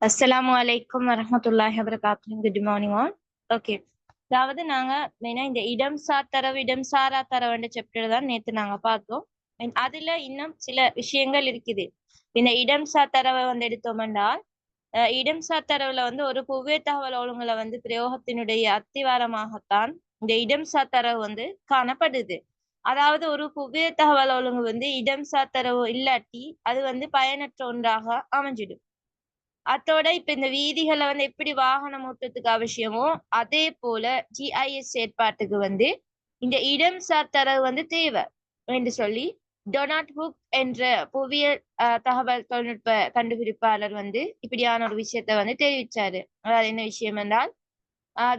அஸ்ஸலாமு அலைக்கும் வரஹ்மத்துல்லாஹி வபரகாத்துஹு. Good morning all. ஓகே, அதாவது நாங்க மெயினா இந்த இடம் சார் தரவு இடம் சாரா தரவுன்ற சாப்டர் தான் நேத்து நாங்க பார்த்தோம். அதுல இன்னும் சில விஷயங்கள் இருக்குது. இந்த இடம் சார் தரவை எடுத்தோம்னால் இடம் சார் தரவுல ஒரு புவிய தகவல் ஒழுங்குல பிரயோகத்தினுடைய அத்திவாரமாகத்தான் இந்த இடம் சார் தரவு காணப்படுது. அதாவது ஒரு புவிய தகவல் ஒழுங்கு இடம் சார் தரவு இல்லாட்டி அது பயனற்ற ஒன்றாக அமைஞ்சிடும். அத்தோட இப்ப இந்த வீதிகளை எப்படி வாகனம் ஓட்டத்துக்கு அவசியமோ அதே போல ஜிஐஎஸ் செயற்பாட்டுக்கு இந்த இடம் சார் தரவு தேவை என்று சொல்லி டொனால்ட் ஹுக் என்ற புவியியல் தகவல் தொழில்நுட்ப கண்டுபிடிப்பாளர் இப்படியான ஒரு விஷயத்த தெரிவிச்சாரு. அதாவது என்ன விஷயம் என்றால்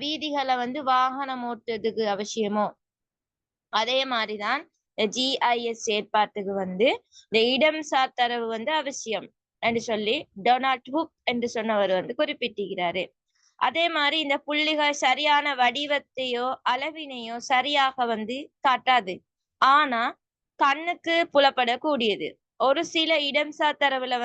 வீதிகளை வாகனம் ஓட்டுறதுக்கு அவசியமோ அதே மாதிரிதான் ஜிஐஎஸ் செயற்பாட்டுக்கு இந்த இடம் சார் தரவு அவசியம் என்று சொல்லி டொனால்ட் ஹுக் என்று சொன்னவர் குறிப்பிட்டிருக்கிறாரு. அதே மாதிரி இந்த புள்ளிகள் சரியான வடிவத்தையோ அளவினையோ சரியாக காட்டாது, ஆனா கண்ணுக்கு புலப்படக்கூடியது. ஒரு சில இடம் சார் தரவுல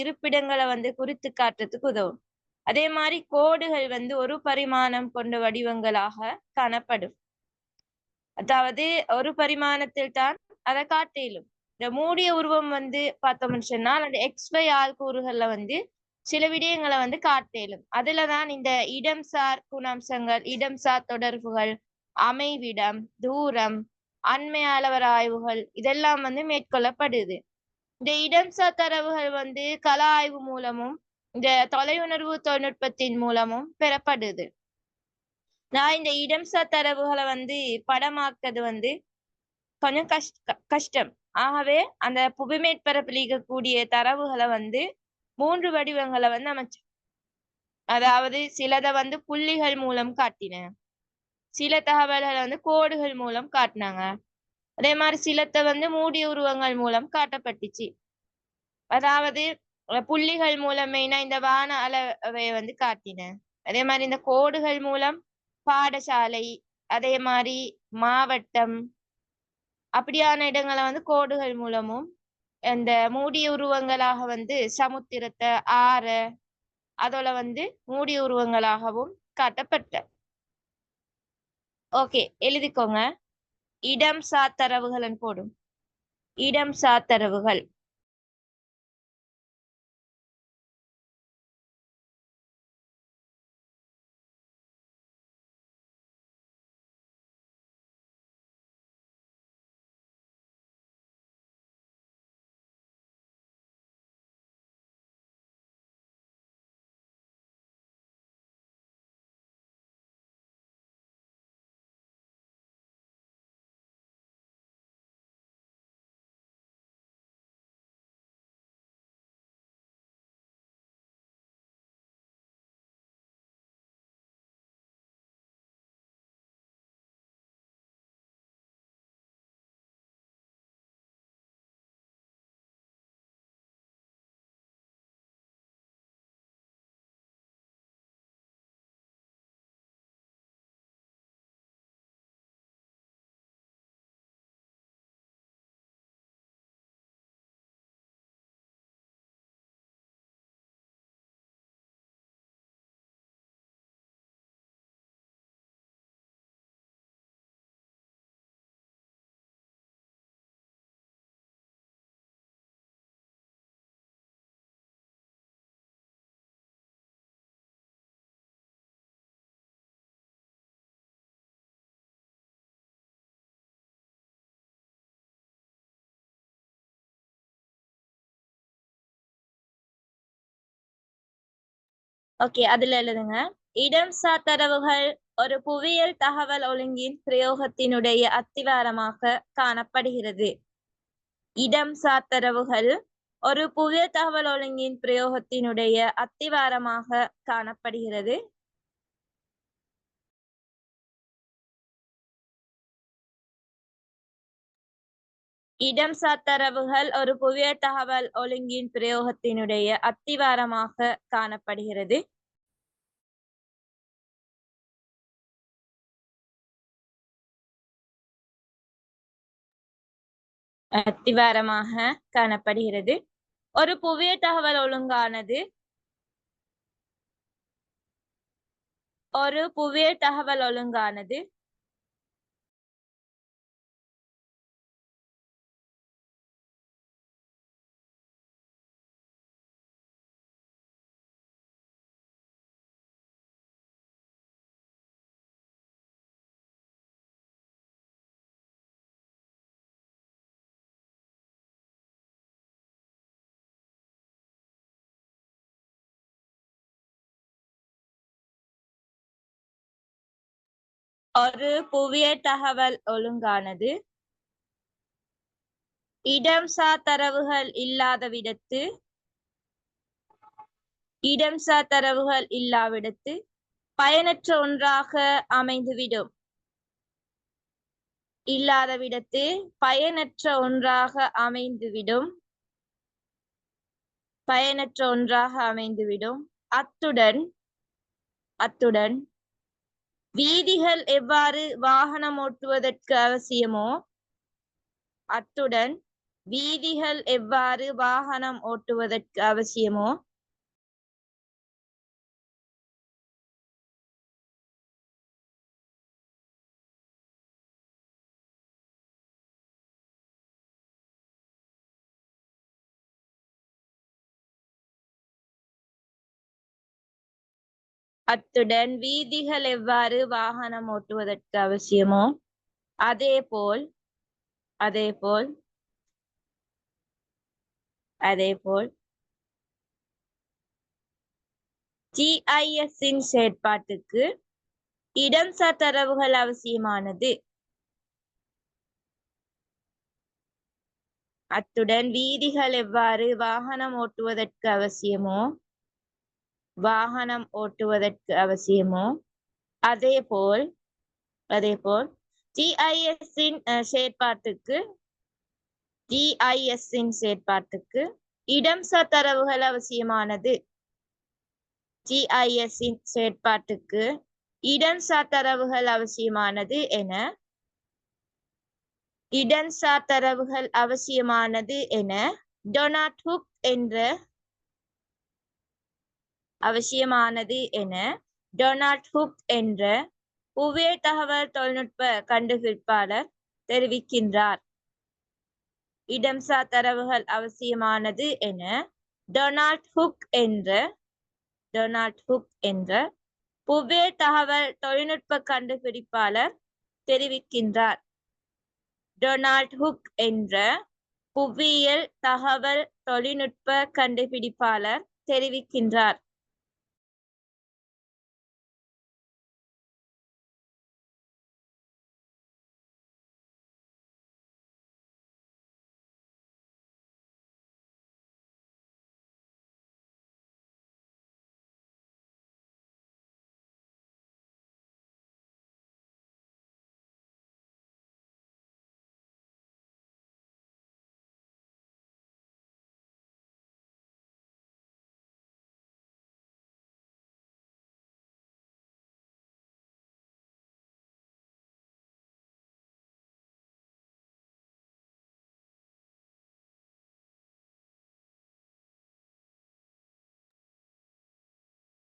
இருப்பிடங்களை குறித்து காட்டுறதுக்கு உதவும். அதே மாதிரி கோடுகள் ஒரு பரிமாணம் கொண்ட வடிவங்களாக காணப்படும். அதாவது ஒரு பரிமாணத்தில் தான் அதை காட்ட இயலும். இந்த மூடிய உருவம் பார்த்தோம்னு சொன்னால் அந்த XY ஆள்கூறுகள்ல சில விடயங்களை காட்ட இயலும். அதுலதான் இந்த இடம்சார் குணாம்சங்கள், இடம்சார் தொடர்புகள், அமைவிடம், தூரம், அண்மை அளவர் ஆய்வுகள் இதெல்லாம் மேற்கொள்ளப்படுது. இந்த இடம்சார் தரவுகள் கள ஆய்வு மூலமும் இந்த தொலையுணர்வு தொழில்நுட்பத்தின் மூலமும் பெறப்படுது. நான் இந்த இடம்சார் தரவுகளை படமாக்குறது கொஞ்சம் கஷ்டம். ஆகவே அந்த புவிமேற்பரப்பில் இருக்கக்கூடிய தரவுகளை 3 வடிவங்களை அமைச்சு, அதாவது சிலதை புள்ளிகள் மூலம் காட்டினேன், சில தகவல்களை கோடுகள் மூலம் காட்டினாங்க, அதே மாதிரி சிலத்தை மூடிய உருவங்கள் மூலம் காட்டப்பட்டுச்சு. அதாவது புள்ளிகள் மூலம் மெயினா இந்த வான அளவை காட்டினேன். அதே மாதிரி இந்த கோடுகள் மூலம் பாடசாலை, அதே மாதிரி மாவட்டம், அப்படியான இடங்களை கோடுகள் மூலமும், இந்த மூடிய உருவங்களாக சமுத்திரத்தை, ஆற அதோட மூடிய உருவங்களாகவும் காட்டப்பட்ட. ஓகே, எழுதிக்கோங்க. இடம் சார் தரவுகள் போடும். இடம் சார் தரவுகள் ஓகே, அதுல எழுதுங்க. இடம் சார் தரவுகள் ஒரு புவியியல் தகவல் ஒழுங்கின் பிரயோகத்தினுடைய அத்திவாரமாக காணப்படுகிறது. இடம் சார் தரவுகள் ஒரு புவியியல் தகவல் ஒழுங்கின் பிரயோகத்தினுடைய அத்திவாரமாக காணப்படுகிறது. இடம் சார் தரவுகள் ஒரு புவியியல் தகவல் ஒழுங்கின் பிரயோகத்தினுடைய அத்திவாரமாக காணப்படுகிறது. அத்திவாரமாக காணப்படுகிறது. ஒரு புவியியல் தகவல் ஒழுங்கானது ஒரு புவியியல் தகவல் ஒழுங்கானது ஒரு புவியியல் தகவல் ஒழுங்கானது இடம்சார் தரவுகள் இல்லாதவிடத்து இடம்சார் தரவுகள் இல்லாவிடத்து பயனற்ற ஒன்றாக அமைந்துவிடும். இல்லாதவிடத்து பயனற்ற ஒன்றாக அமைந்துவிடும். பயனற்ற ஒன்றாக அமைந்துவிடும். அத்துடன் வீதிகள் எவ்வாறு வாகனம் ஓட்டுவதற்கு அவசியமோ அத்துடன் வீதிகள் எவ்வாறு வாகனம் ஓட்டுவதற்கு அவசியமோ அத்துடன் வீதிகள் எவ்வாறு வாகனம் ஓட்டுவதற்கு அவசியமோ அதேபோல் GIS-இன் செயற்பாட்டுக்கு இடம்சார் தரவுகள் அவசியமானது. அத்துடன் வீதிகள் எவ்வாறு வாகனம் ஓட்டுவதற்கு அவசியமோ அதேபோல் GIS-இன் செயற்பாட்டுக்கு இடம்சார் தரவுகள் அவசியமானது. GIS-இன் செயற்பாட்டுக்கு இடம்சார் தரவுகள் அவசியமானது என டொனால்ட் ஹுக் என்ற புவியியல் தகவல் தொழில்நுட்ப கண்டுபிடிப்பாளர் தெரிவிக்கின்றார். இடம்சார் தரவுகள் அவசியமானது என டொனால்ட் ஹுக் என்ற புவியியல் தகவல் தொழில்நுட்ப கண்டுபிடிப்பாளர் தெரிவிக்கின்றார். டொனால்ட் ஹுக் என்ற புவியியல் தகவல் தொழில்நுட்ப கண்டுபிடிப்பாளர் தெரிவிக்கின்றார்.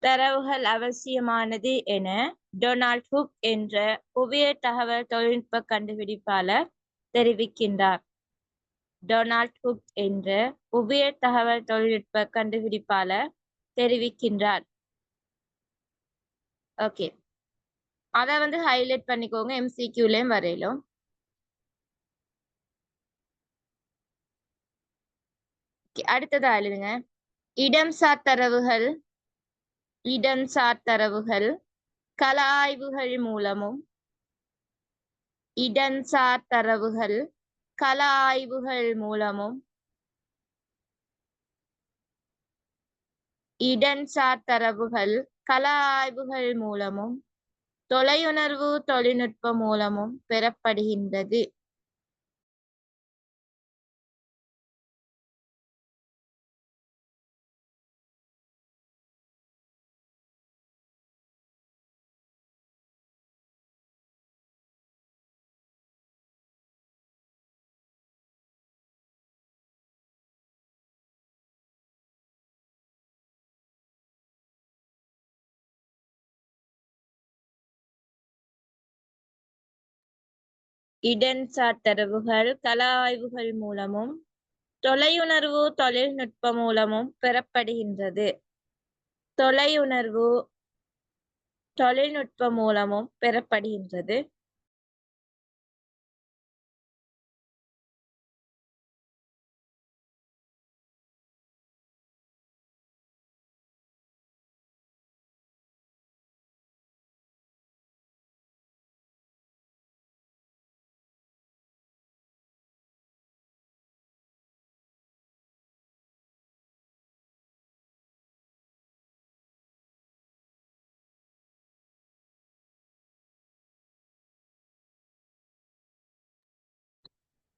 தரவுகள் அவசியமானது என டொனால்ட் ஹுக் என்ற புவியியல் தகவல் தொழில்நுட்ப கண்டுபிடிப்பாளர் தெரிவிக்கின்றார். டொனால்ட் ஹுக் என்ற புவியியல் தகவல் தொழில்நுட்ப கண்டுபிடிப்பாளர் தெரிவிக்கின்றார். ஓகே, அதை ஹைலைட் பண்ணிக்கோங்க. MCQலயும் வரையிலும். அடுத்ததா எழுதுங்க. இடம்சார் தரவுகள் கள ஆய்வுகள் மூலமும் தொலையுணர்வு தொழில்நுட்பம் மூலமும் பெறப்படுகின்றது. இடன்சார் தரவுகள் கள ஆய்வுகள் மூலமும் தொலையுணர்வு தொழில்நுட்ப மூலமும் பெறப்படுகின்றது. தொலையுணர்வு தொழில்நுட்ப மூலமும் பெறப்படுகின்றது.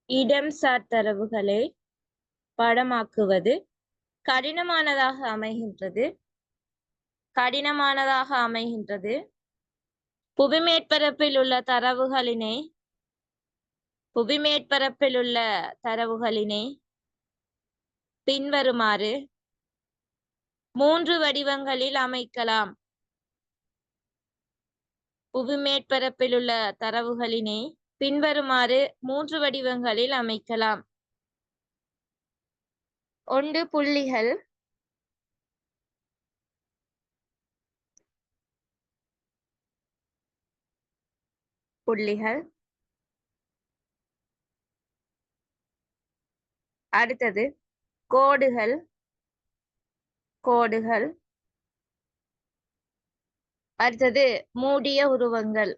இடம்சார் தரவுகளை படமாக்குவது கடினமானதாக அமைகின்றது. புவிமேற்பரப்பில் உள்ள தரவுகளினை பின்வருமாறு 3 வடிவங்களில் அமைக்கலாம். புவிமேற்பரப்பில் உள்ள தரவுகளினை பின்வருமாறு 3 வடிவங்களில் அமைக்கலாம். 1 புள்ளிகள், அடுத்தது கோடுகள், அடுத்தது மூடிய உருவங்கள்.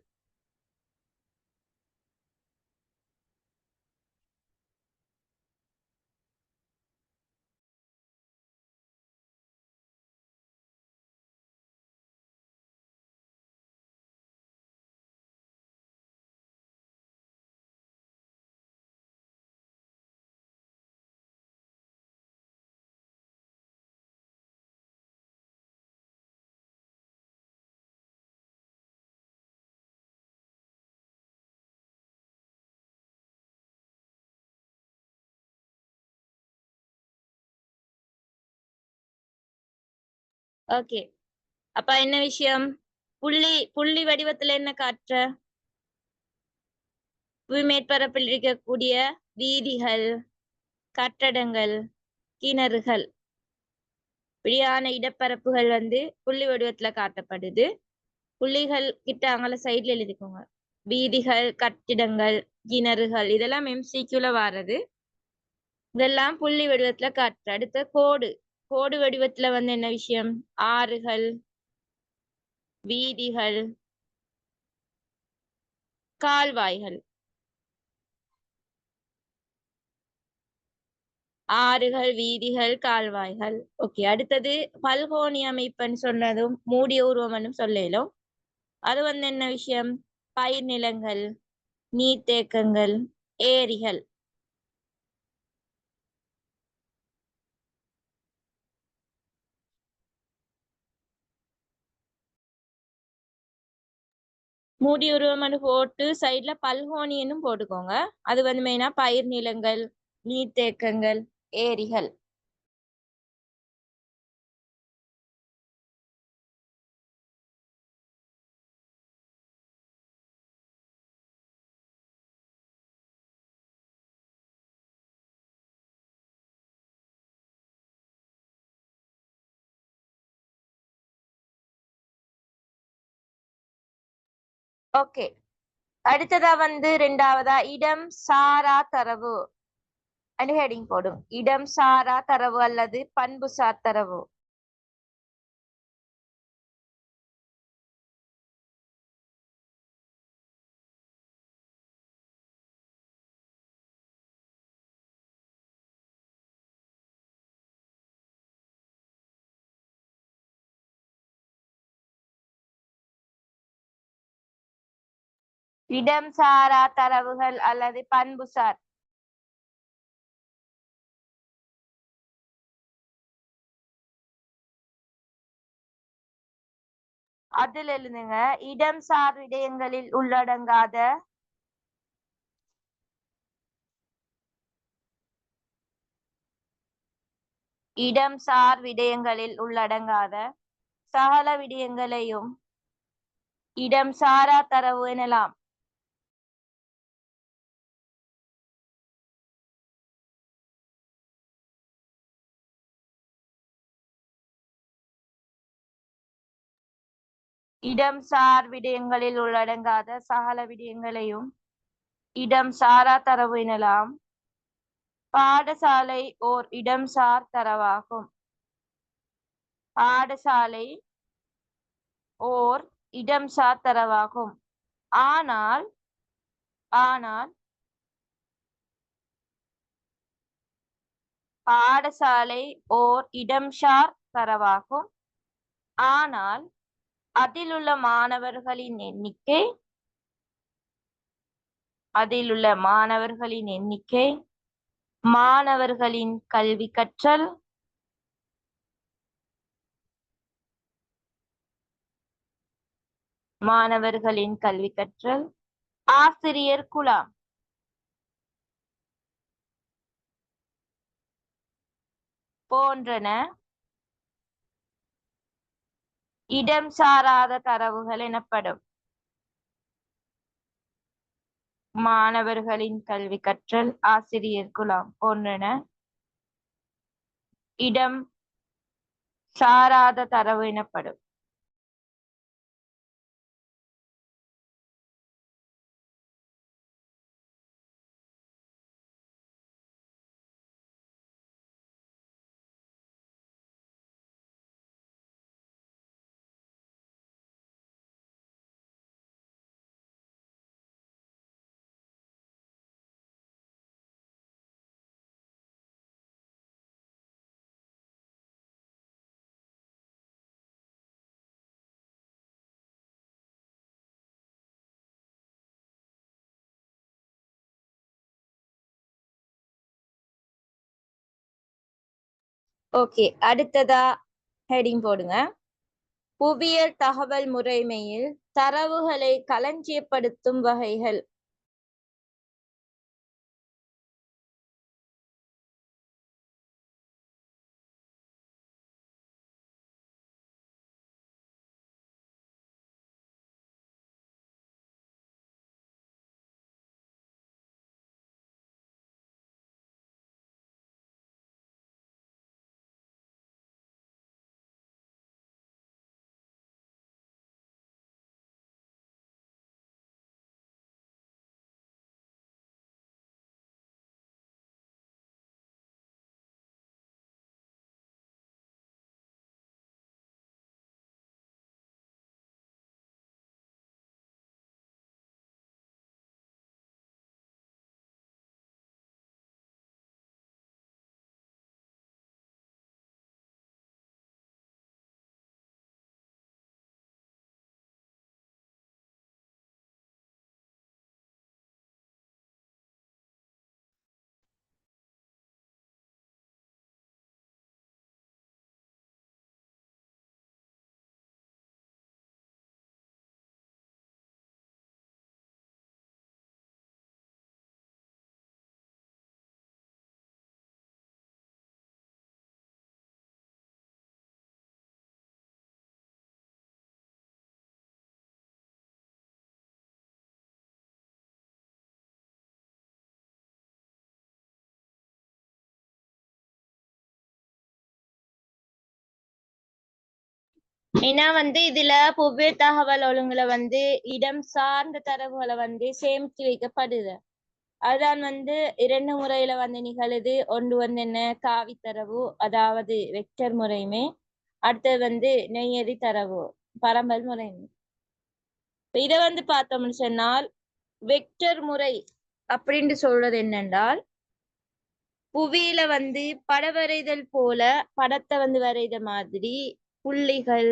ஓகே, அப்ப என்ன விஷயம்? புள்ளி வடிவத்துல என்ன காட்டுற? புவிமேற்பரப்பில் இருக்கக்கூடிய வீதிகள், கட்டடங்கள், கிணறுகள், இப்படியான இடப்பரப்புகள் புள்ளி வடிவத்துல காட்டப்படுது. புள்ளிகள் கிட்ட அங்கல சைட்ல எழுதிக்கோங்க. வீதிகள், கட்டிடங்கள், கிணறுகள் இதெல்லாம் MCQல வாரது. இதெல்லாம் புள்ளி வடிவத்துல காட்டுற. அடுத்த கோடு வடிவத்துல என்ன விஷயம்? ஆறுகள், வீதிகள், கால்வாய்கள். ஆறுகள், வீதிகள், கால்வாய்கள். ஓகே, அடுத்தது பல்கோணி அமைப்புன்னு சொன்னதும் மூடிய உருவம்னு சொல்லலும். அது என்ன விஷயம்? பயிர் நிலங்கள், நீர்த்தேக்கங்கள், ஏரிகள். மூடி உருவம்னு போட்டு சைட்ல பல்கோணின்னு போட்டுக்கோங்க. அது மெயினா பயிர் நிலங்கள், நீர்த்தேக்கங்கள், ஏரிகள். ஓகே, அடுத்ததா 2வதா இடம் சாரா தரவு ஹெடிங் போடும். இடம் சாரா தரவு அல்லது பண்புசார் தரவு. இடம் சாரா தரவுகள் அல்லது பண்புசார். அதில் எழுதுங்க, இடம் சார் விடயங்களில் உள்ளடங்காத சகல விடயங்களையும் இடம் சாரா தரவு எனலாம். இடம் சார் விடயங்களில் உள்ளடங்காத சகல விடயங்களையும் இடம் சாரா தரவு எனலாம். பாடசாலை ஓர் இடம் சார் தரவாகும். பாடசாலை ஓர் இடம் சார் தரவாகும். ஆனால் பாடசாலை ஓர் இடம்சார் தரவாகும். ஆனால் அதிலுள்ள மாணவர்களின் எண்ணிக்கை மாணவர்களின் கல்வி கற்றல் ஆசிரியர் குலம் போன்றன இடம் சாராத தரவுகள் எனப்படும். மாணவர்களின் கல்வி கற்றல், ஆசிரியர் குலம் போன்றன இடம் சாராத தரவு எனப்படும். ஓகே, அடுத்ததா ஹெடிங் போடுங்க. புவியியல் தகவல் முறைமையில் தரவுகளை களஞ்சியப்படுத்தும் வகைகள். ஏன்னா இதுல புவியியல் தகவல் ஒழுங்குல இடம் சார்ந்த தரவுகளை சேமித்து வைக்கப்படுது. அதுதான் 2 முறையில நிகழுது. ஒன்று என்ன, காவி தரவு, அதாவது வெக்டர் முறைமை. அடுத்தது நெய்யறி தரவு, பரம்பல் முறைமை. இத பார்த்தோம்னு சொன்னால் வெக்டர் முறை அப்படின்னு சொல்றது என்னென்றால், புவியில படவரைதல் போல படத்தை வரைத மாதிரி புள்ளிகள்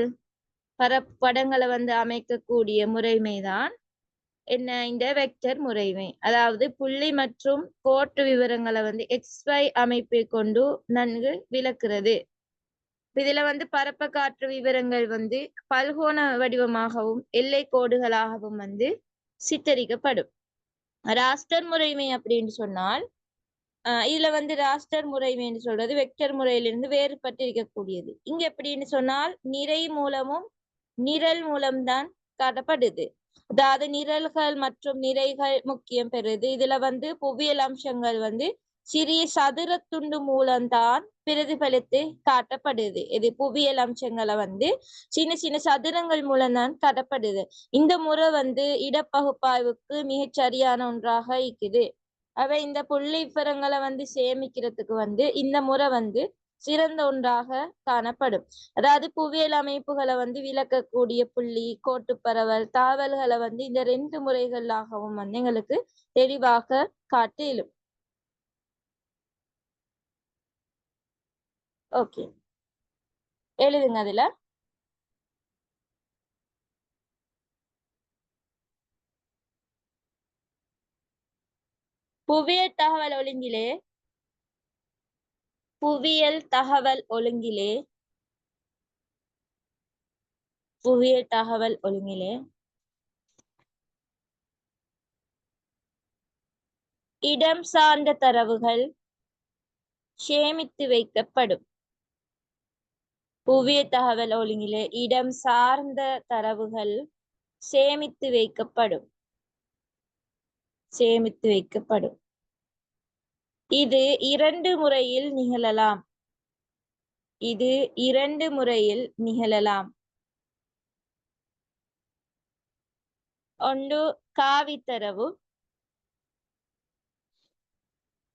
படங்களை அமைக்கக்கூடிய முறைமைதான் என்ன, இந்த வெக்டர் முறைமை. அதாவது புள்ளி மற்றும் கோட்டு விவரங்களை XY அமைப்பை கொண்டு நன்கு விளக்குறது. இதுல பரப்ப காற்று விவரங்கள் பல்கோண வடிவமாகவும் எல்லை கோடுகளாகவும் சித்தரிக்கப்படும். ராஸ்டர் முறைமை அப்படின்னு சொன்னால் இதுல ராஸ்டர் முறைமைன்னு சொல்றது வெக்டர் முறையிலிருந்து வேறுபட்டு இருக்கக்கூடியது. இங்க எப்படின்னு சொன்னால் நிறை மூலமும் நிரல் மூலம்தான் காட்டப்படுது. அதாவது நிரல்கள் மற்றும் நிறைகள் முக்கியம் பெறுது. இதுல புவியியல் அம்சங்கள் சிறிய சதுர துண்டு மூலம்தான் பிரதிபலித்து காட்டப்படுது. இது புவியியல் அம்சங்களை சின்ன சின்ன சதுரங்கள் மூலம்தான் காட்டப்படுது. இந்த முறை இடப்பகுப்பாய்வுக்கு மிகச் சரியான ஒன்றாக இருக்குது. அவை இந்த புள்ளி விவரங்களை சேமிக்கிறதுக்கு இந்த முறை சிறந்த ஒன்றாக காணப்படும். அதாவது புவியியல் அமைப்புகளை விளக்கக்கூடிய புள்ளி, கோட்டு பரவல், தாவல்களை இந்த 2 முறைகளாகவும் எங்களுக்கு தெளிவாக காட்டிலும். ஓகே, எழுதுங்க. அதுல புவியியல் தகவல் ஒழுங்கிலே புவியியல் தகவல் ஒழுங்கிலே இடம் சார்ந்த தரவுகள் சேமித்து வைக்கப்படும். புவியியல் தகவல் ஒழுங்கிலே இடம் சார்ந்த தரவுகள் சேமித்து வைக்கப்படும். இது 2 முறையில் நிகழலாம். ஒன்று காவித்தரவு,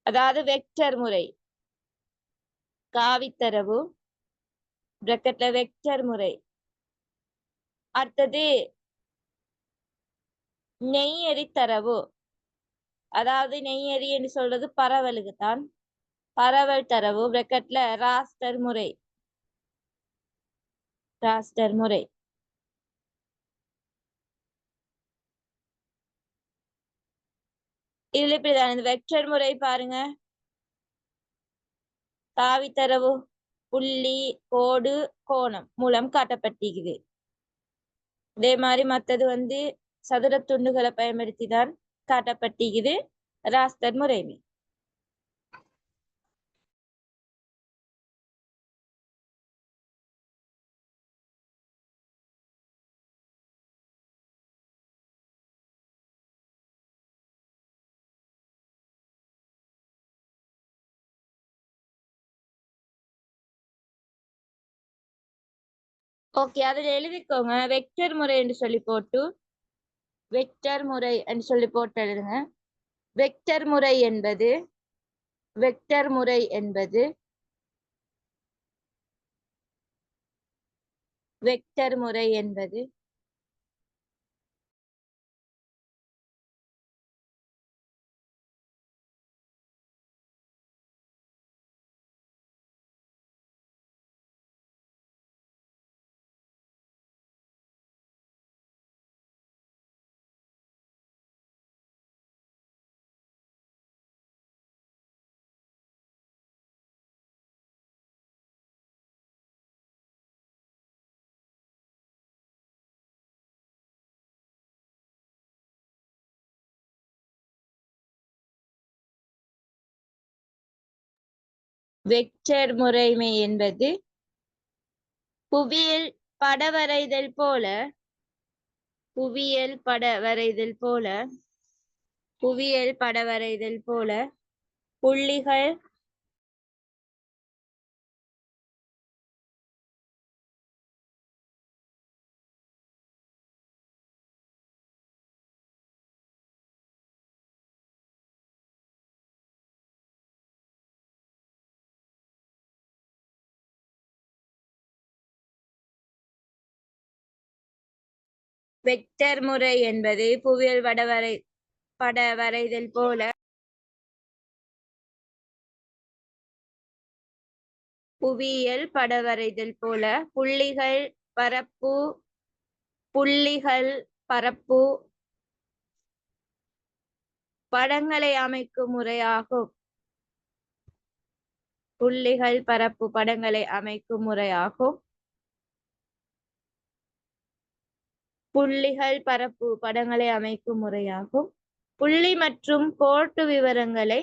அதாவது வெக்டர் முறை. காவித்தரவு பிராக்கெட்ல வெக்டர் முறை. அடுத்தது நெய்யறி தரவு, அதாவது நெய்யறி என்று சொல்றது பரவலுக்கு தான். பரவல் தரவு பிராக்கெட்ல ராஸ்டர் முறை. இதுல இப்படிதான் இந்த வெக்டர் முறை பாருங்க. காவித்தரவு புள்ளி, கோடு, கோணம் மூலம் காட்டப்பட்டிருக்குது. இதே மாதிரி மற்றது சதுர துண்டுகளை பயன்படுத்தி தான் காட்டப்பட்டிருக்குது ராஸ்டர் முறை. ஓகே, அதுல எழுதிக்கோங்க வெக்டர் முறை என்று சொல்லி போட்டு எழுதுங்க. வெக்டர் முறை என்பது வெக்டர் முறை என்பது வெக்டர் முறைமை என்பது புவியியல் பட வரைதல் போல புள்ளிகள் வெக்டர் முறை என்பது புவியியல் பட வரைதல் போல புள்ளிகள், பரப்பு, படங்களை அமைக்கும் முறையாகும். புள்ளி மற்றும் கோட்டு விவரங்களை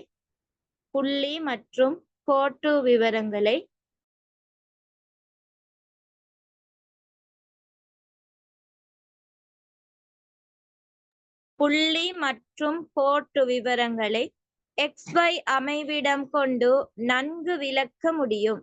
புள்ளி மற்றும் கோட்டு விவரங்களை XY அமைவிடம் கொண்டு நன்கு விளக்க முடியும்.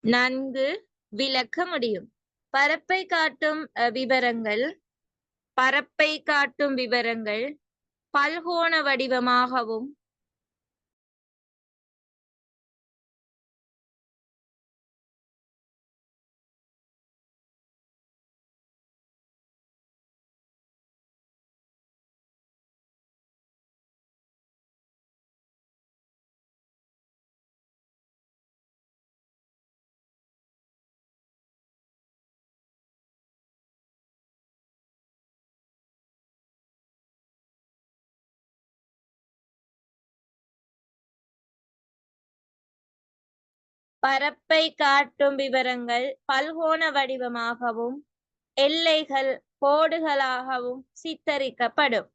நன்கு விளக்க முடியும். பரப்பை காட்டும் விவரங்கள் பல்கோண வடிவமாகவும் பரப்பை காட்டும் விவரங்கள் பல்கோண வடிவமாகவும் எல்லைகள் கோடுகளாகவும் சித்தரிக்கப்படும்.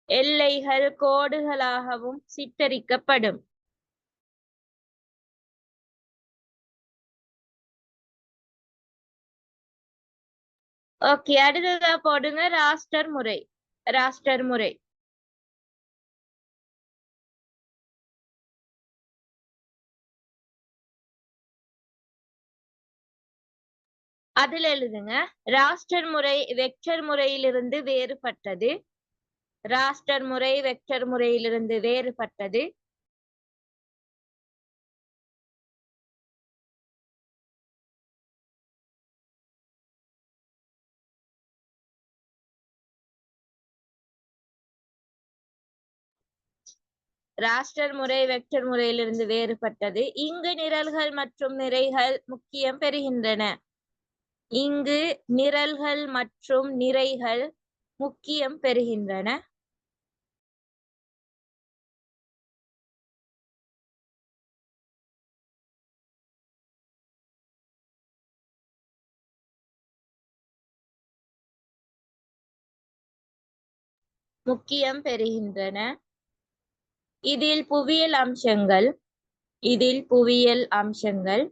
எல்லைகள் கோடுகளாகவும் சித்தரிக்கப்படும். ஓகே, அடுத்ததா போடுங்க ராஸ்டர் முறை. ராஸ்டர் முறை அதில் எழுதுங்க. ராஸ்டர் முறை வெக்டர் முறையிலிருந்து வேறுபட்டது. ராஸ்டர் முறை வெக்டர் முறையிலிருந்து வேறுபட்டது. ராஸ்டர் முறை வெக்டர் முறையிலிருந்து வேறுபட்டது. இங்கு நிரல்கள் மற்றும் நிறைகள் முக்கியம் பெறுகின்றன. இங்கு நிரல்கள் மற்றும் நிறைகள் முக்கியம் பெறுகின்றன. முக்கியம் பெறுகின்றன. இதில் புவியியல் அம்சங்கள்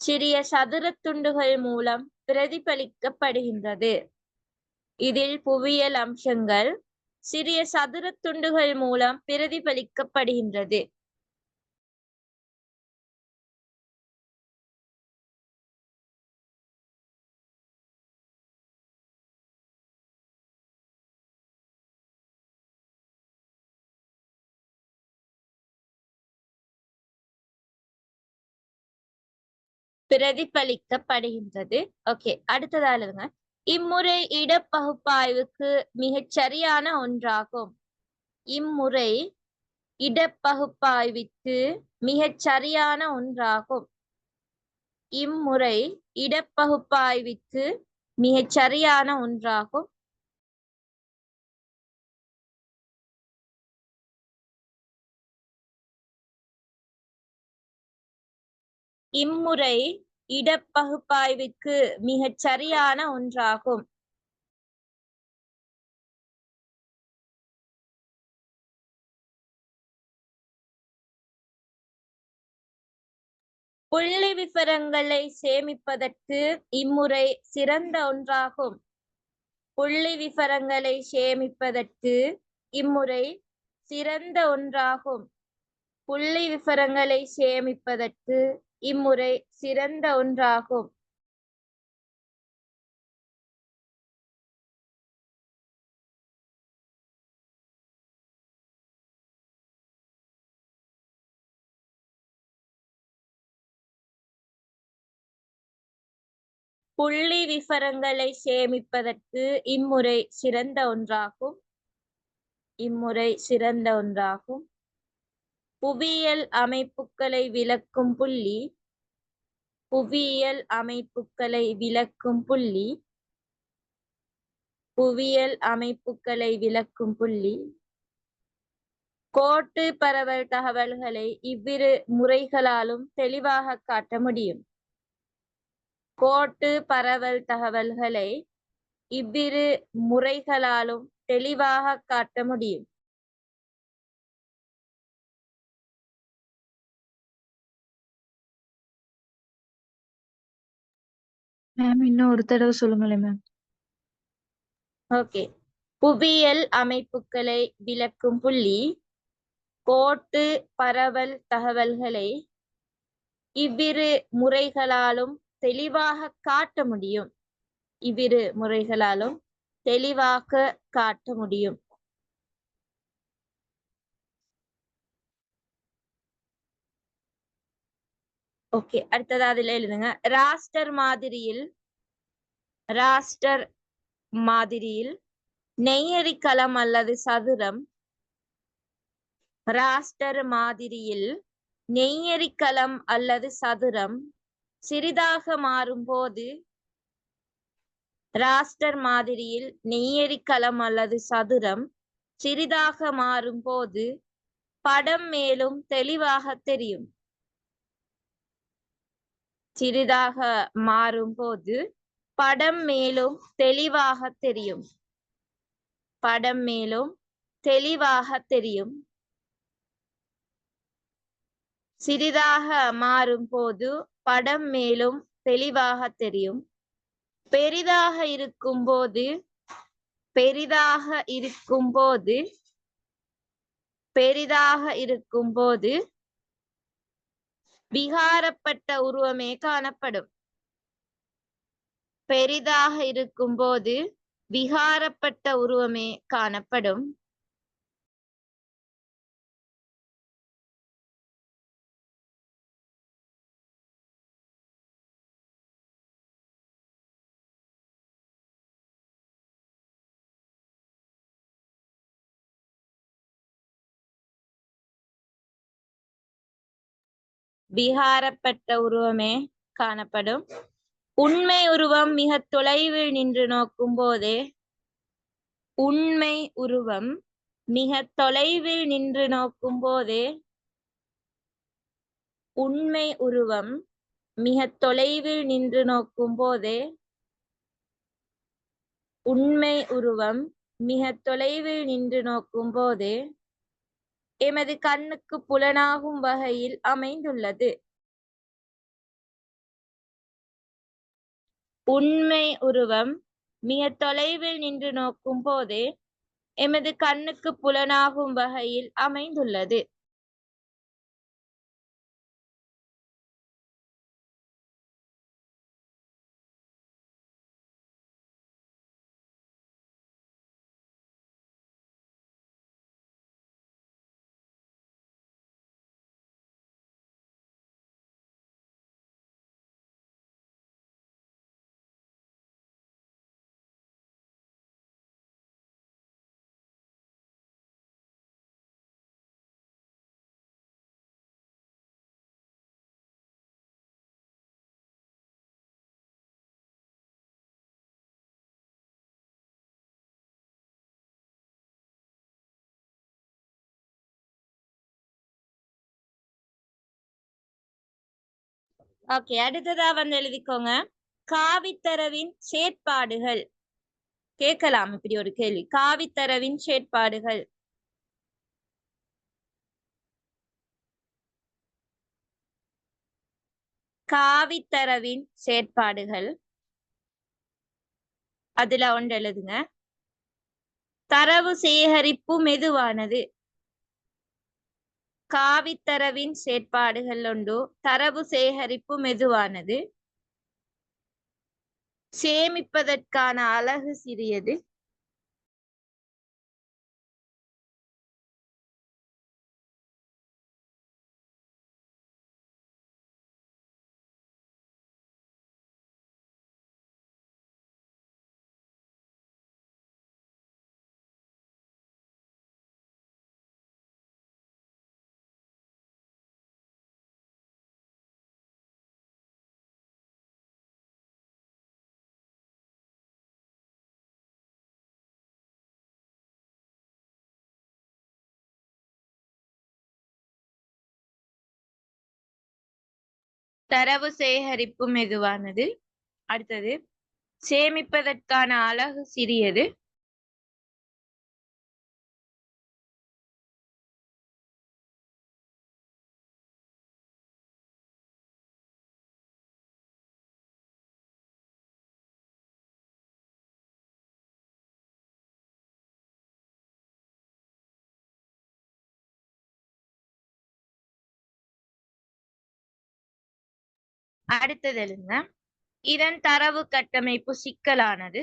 சிறிய சதுர துண்டுகள் மூலம் பிரதிபலிக்கப்படுகின்றது. இதில் புவியியல் அம்சங்கள் சிறிய சதுர துண்டுகள் மூலம் பிரதிபலிக்கப்படுகின்றது. பிரதிபலிக்கப்படுகின்றது. ஓகே, அடுத்ததாலுங்க. இம்முறை இடப்பகுப்பாய்வுக்கு மிகச் சரியான ஒன்றாகும். இம்முறை இடப்பகுப்பாய்விற்கு மிகச் சரியான ஒன்றாகும். இம்முறை இடப்பகுப்பாய்விற்கு மிகச் சரியான ஒன்றாகும். இம்முறை இடப்பகுப்பாய்விற்கு மிகச் சரியான ஒன்றாகும். புள்ளி விவரங்களை சேமிப்பதற்கு இம்முறை சிறந்த ஒன்றாகும். புள்ளி விவரங்களை சேமிப்பதற்கு இம்முறை சிறந்த ஒன்றாகும். புள்ளி விவரங்களை சேமிப்பதற்கு இம்முறை சிறந்த ஒன்றாகும். புள்ளி விவரங்களை சேமிப்பதற்கு இம்முறை சிறந்த ஒன்றாகும். புவியியல் அமைப்புகளை விளக்கும் புள்ளி. கோட்டு பரவல் தகவல்களை இவ்விரு முறைகளாலும் தெளிவாக காட்ட முடியும். மேம் இன்னும் ஒரு தடவை சொல்லுங்களேன் மேம். ஓகே. புவியியல் அமைப்புகளை விளக்கும் புள்ளி கோட்டு பரவல் தகவல்களை இவ்விரு முறைகளாலும் தெளிவாக காட்ட முடியும். ஓகே, அடுத்தது அதுல எழுதுங்க. ராஸ்டர் மாதிரியில் நெய்யரிக்கலம் அல்லது சதுரம். சிறிதாக மாறும் போது படம் மேலும் தெளிவாக தெரியும். பெரிதாக இருக்கும்போது விகாரப்பட்ட உருவமே காணப்படும். உண்மை உருவம் மிகத் தொலைவில் நின்று நோக்கும் போதே எமது கண்ணுக்கு புலனாகும் வகையில் அமைந்துள்ளது. உண்மை உருவம் மிகத் தொலைவில் நின்று நோக்கும் போதே எமது கண்ணுக்கு புலனாகும் வகையில் அமைந்துள்ளது. ஓகே, அடுத்ததா எழுதிக்கோங்க. காவித்தரவின் செயற்பாடுகள். கேட்கலாம் இப்படி ஒரு கேள்வி. காவித்தரவின் செயற்பாடுகள் அதுல ஒன்று எழுதுங்க. தரவு சேகரிப்பு மெதுவானது. காவித்தரவின் செயற்பாடுகள் ஒன்று தரவு சேகரிப்பு மெதுவானது. சேமிப்பதற்கான அலகு சிறியது. தரவு சேகரிப்பு மெதுவானது. அடுத்தது சேமிப்பதற்கான அலகு சிறியது. அடுத்தது எழுங்க. இதன் தரவு கட்டமைப்பு சிக்கலானது.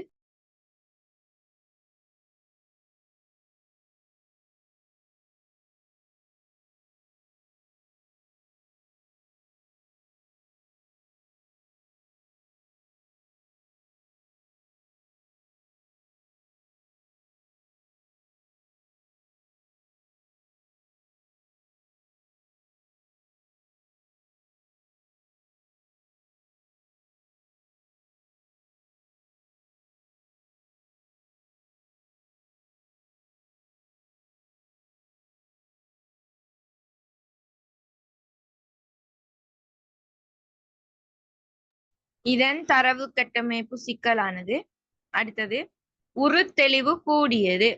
இதன் தரவு கட்டமைப்பு சிக்கலானது. அடுத்தது உருத்தெளிவு கூடியது.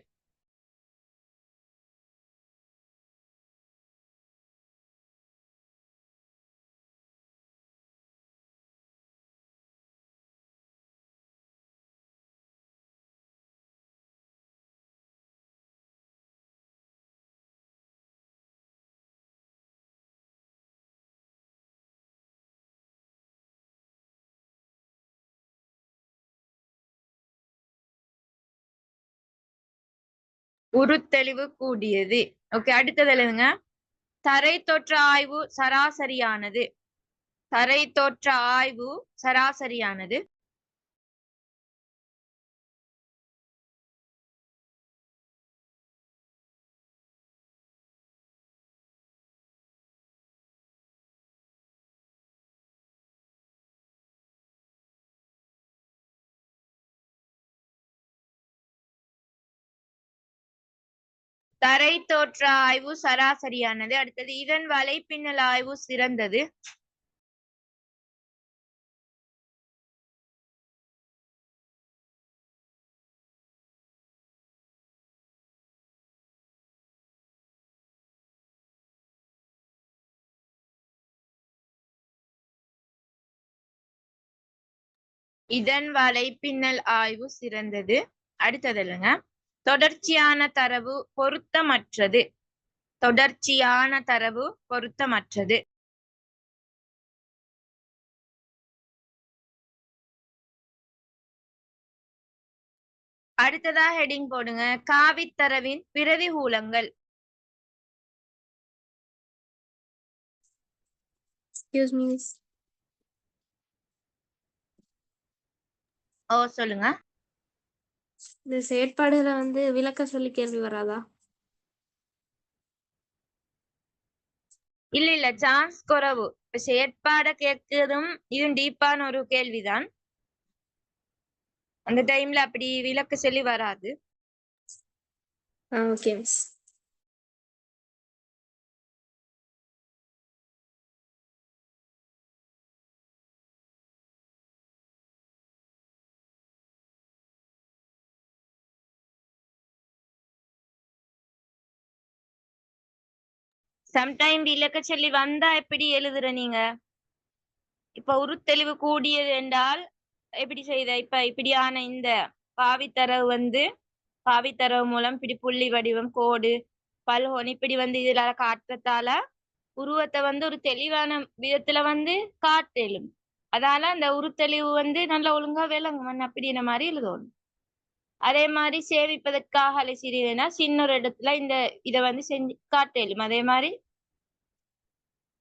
உருத்தெளிவு கூடியது. ஓகே, அடுத்தது எழுதுங்க. தரை தோற்ற ஆய்வு சராசரியானது. தரை தோற்ற ஆய்வு சராசரியானது. தரை தோற்ற ஆய்வு சராசரியானது. அடுத்தது இதன் வலைப்பின்னல் ஆய்வு சிறந்தது. இதன் வலைப்பின்னல் ஆய்வு சிறந்தது. அடுத்தது இல்லைங்க. தொடர்ச்சியான தரவு பொருத்தமற்றது. தொடர்ச்சியான தரவு பொருத்தமற்றது. அடுத்ததா ஹெடிங் போடுங்க. காவித்தரவின் பிரதிகூலங்கள். Excuse me, miss. ஓ சொல்லுங்க. இந்த செயற்பாடுல வந்து விளக்க சொல்லி கேள்வி வராதா? இல்ல சான்ஸ் குறைவு. இப்ப செயற்பாட கேட்கிறதும் இதுவும் டீப்பான ஒரு கேள்விதான். அந்த டைம்ல அப்படி விளக்க சொல்லி வராது. Okay miss. சம்டைம் விளக்க சொல்லி வந்தா எப்படி எழுதுற நீங்க? இப்ப உருத்தெளிவு கூடியது என்றால் எப்படி செய்த? இப்ப இப்படியான இந்த பாவித்தரவு வந்து பாவித்தரவு மூலம் இப்படி புள்ளி வடிவம் கோடு பல்கோணம் இப்படி வந்து இதுல காட்டுறதால உருவத்தை வந்து ஒரு தெளிவான விதத்துல வந்து காட்டலும். அதால அந்த உருத்தெளிவு வந்து நல்ல ஒழுங்கா விளங்கும் அப்படின்ற மாதிரி எழுதணும். அதே மாதிரி சேமிப்பதற்காக அலைசிறியதுன்னா சின்ன ஒரு இடத்துல இந்த இதை வந்து செஞ்சு காட்டலும். அதே மாதிரி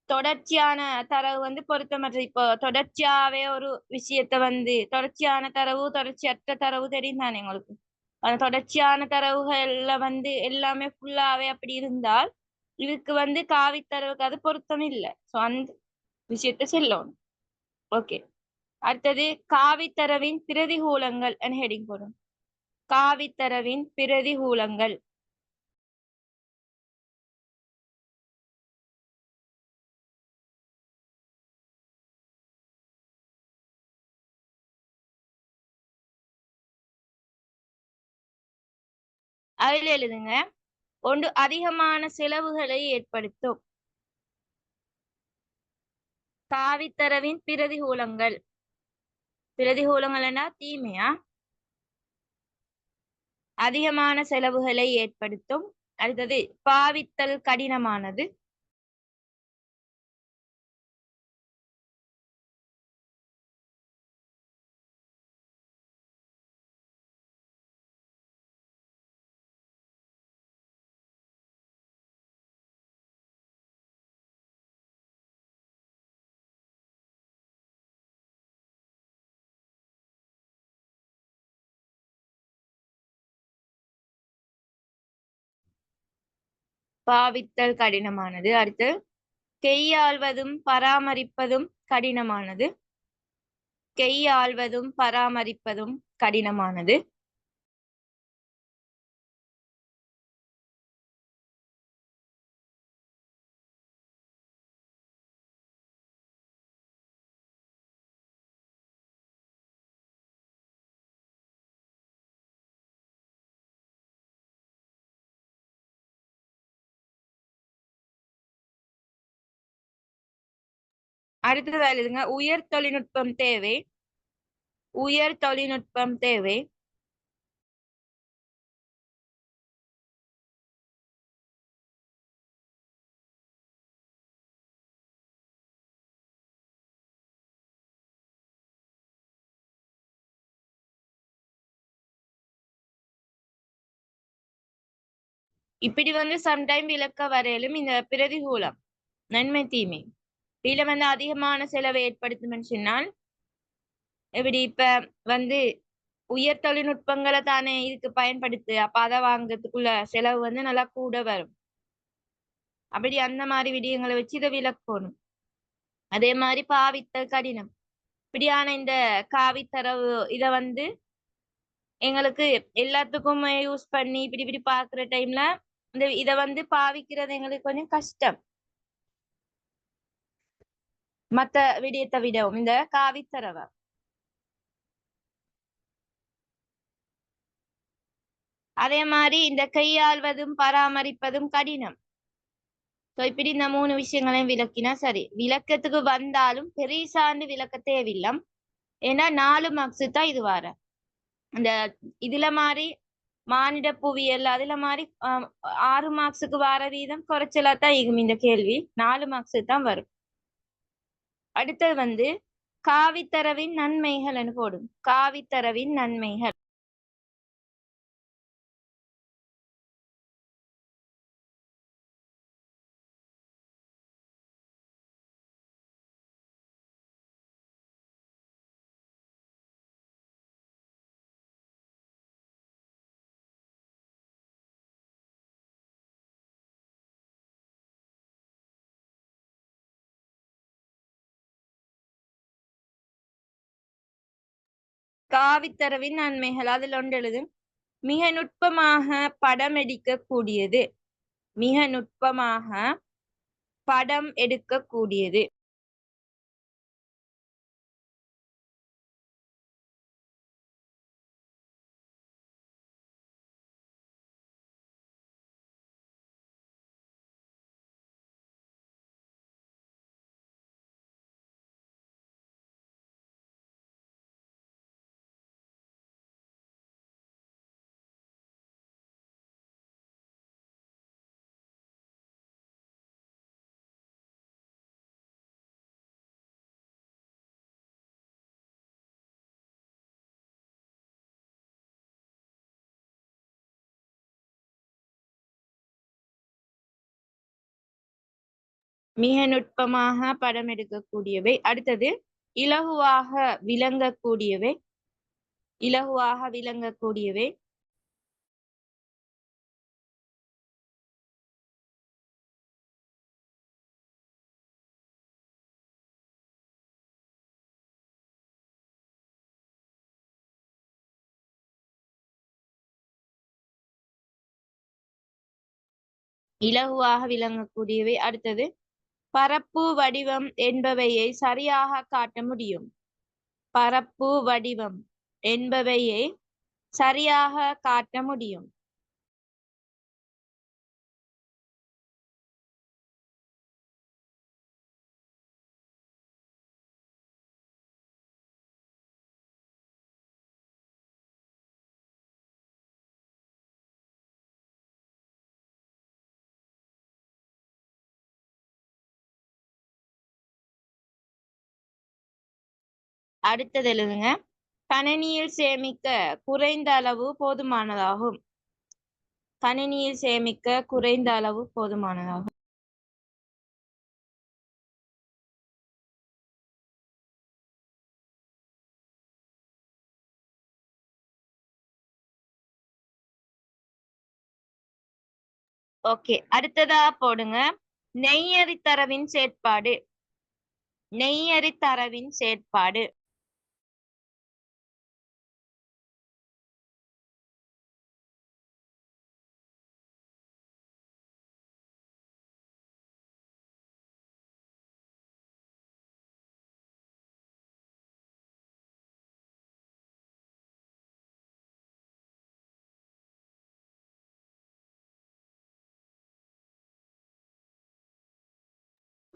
தொடர்ச்சியான தரவு வந்து பொருத்தமற்றது. இப்போ தொடர்ச்சியாவே ஒரு விஷயத்த வந்து தொடர்ச்சியான தரவு தொடர்ச்சியற்ற தரவு தெரியும் தானே உங்களுக்கு. அந்த தொடர்ச்சியான தரவுகள்ல வந்து எல்லாமே ஃபுல்லாவே அப்படி இருந்தால் இதுக்கு வந்து காவித்தரவுக்கு அது பொருத்தம் இல்லை. ஸோ அந்த விஷயத்த சொல்லணும். ஓகே, அடுத்தது காவித்தரவின் பிரதிகூலங்கள் ஹெடிங் போடும். காவித்தரவின் பிரதிகூலங்கள். அதில் எழுதுங்க. ஒன்று அதிகமான செலவுகளை ஏற்படுத்தும். காவித்தரவின் பிரதிகூலங்கள். பிரதிகூலங்கள்னா தீமையா? அதிகமான செலவுகளை ஏற்படுத்தும். அடுத்தது பாவித்தல் கடினமானது. பாவித்தல் கடினமானது. அடுத்து கையாள்வதும் பராமரிப்பதும் கடினமானது. கையாள்வதும் பராமரிப்பதும் கடினமானது. அடுத்ததா எழுதுங்க. உயர் தொழில்நுட்பம் தேவை. உயர் தொழில்நுட்பம் தேவை. இப்படி சம்டைம் விளக்க வரையிலும் இந்த பிரதிகூலம் நன்மை தீமை இதுல அதிகமான செலவை ஏற்படுத்தும் சொன்னால் இப்படி இப்ப உயர் தொழில்நுட்பங்களை தானே இதுக்கு பயன்படுத்து. அப்ப அதை வாங்குறதுக்குள்ள செலவு நல்லா கூட வரும். அப்படி அந்த மாதிரி விடயங்களை வச்சு இதை விளக்கணும். அதே மாதிரி பாவித்தல் கடினம். இப்படியான இந்த காவித்தரவு இத எங்களுக்கு எல்லாத்துக்கும் யூஸ் பண்ணி இப்படி பாக்குற டைம்ல இத பாவிக்கிறது எங்களுக்கு கொஞ்சம் கஷ்டம். மத்த விடயத்தை விடவும் இந்த காவித்தரவை அதே மாதிரி இந்த கையாள்வதும் பராமரிப்பதும் கடினம். இப்படி இந்த 3 விஷயங்களையும் விளக்கினா சரி. விளக்கத்துக்கு வந்தாலும் பெரிசாண்டு விளக்க தேவையில்லை. ஏன்னா 4 மார்க்ஸ் தான் இது வர. இந்த இதுல மாதிரி மானிட புவியியல் அதுல மாதிரி 6 மார்க்ஸுக்கு வர வீதம் குறைச்சலா தான் இருக்கும். இந்த கேள்வி 4 மார்க்ஸ் தான் வரும். அடுத்தது காவித்தரவின் நன்மைகள் போடும். காவித்தரவின் நன்மைகள். காவித்தரவின் நன்மைகள் அதில் ஒன்று எழுது. மிக நுட்பமாக படம் எடுக்கக்கூடியது. மிக நுட்பமாக படம் எடுக்கக்கூடியது. மிக நுட்பமாக படம் எடுக்கக்கூடியவை. அடுத்தது இலகுவாக விளங்கக்கூடியவை. இலகுவாக விளங்கக்கூடியவை. இலகுவாக விளங்கக்கூடியவை. அடுத்தது பரப்பு வடிவம் என்பவையை சரியாக காட்ட முடியும். பரப்பு வடிவம் என்பவையை சரியாக காட்ட முடியும். அடுத்தது எழுதுங்க. கணினியில் சேமிக்க குறைந்த அளவு போதுமானதாகும். கணினியில் சேமிக்க குறைந்த அளவு போதுமானதாகும். ஓகே, அடுத்ததா போடுங்க. நெய்யறித்தரவின் செயற்பாடு. நெய்யறித்தரவின் செயற்பாடு.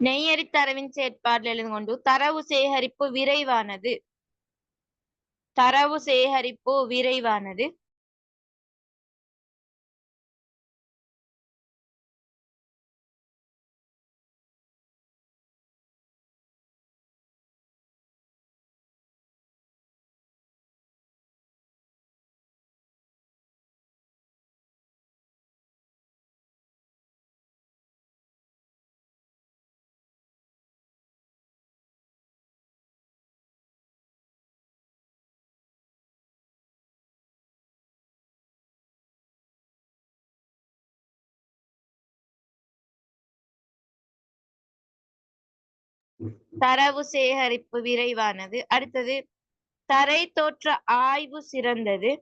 நெய்யறித்தரவின் செயற்பாடு எழுதுகொண்டு தரவு சேகரிப்பு விரைவானது. தரவு சேகரிப்பு விரைவானது. தரவு சேகரிப்பு விரைவானது. அடுத்தது தரை தோற்ற ஆய்வு சிறந்தது.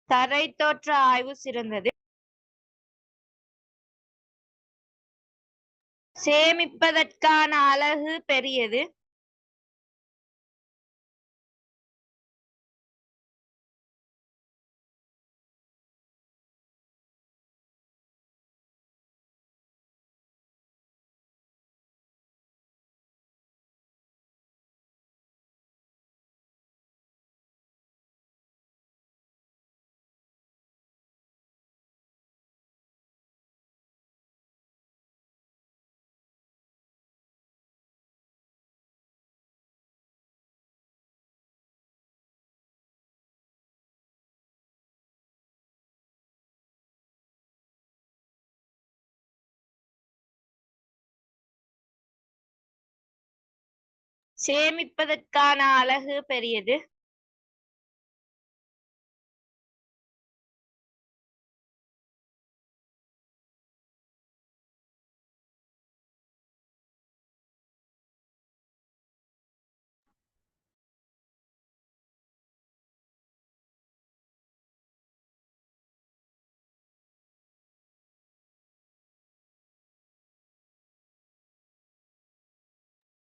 தரை தோற்ற ஆய்வு சிறந்தது. சேமிப்பதற்கான அலகு பெரியது. சேமிப்பதற்கான அலகு பெரியது.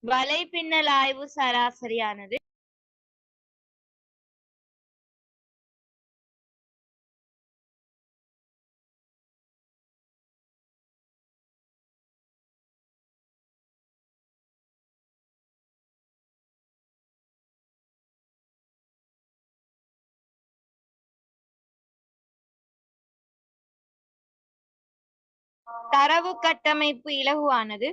வலைப்பின்னல் ஆய்வு சராசரியானது. தரவு கட்டமைப்பு இலகுவானது.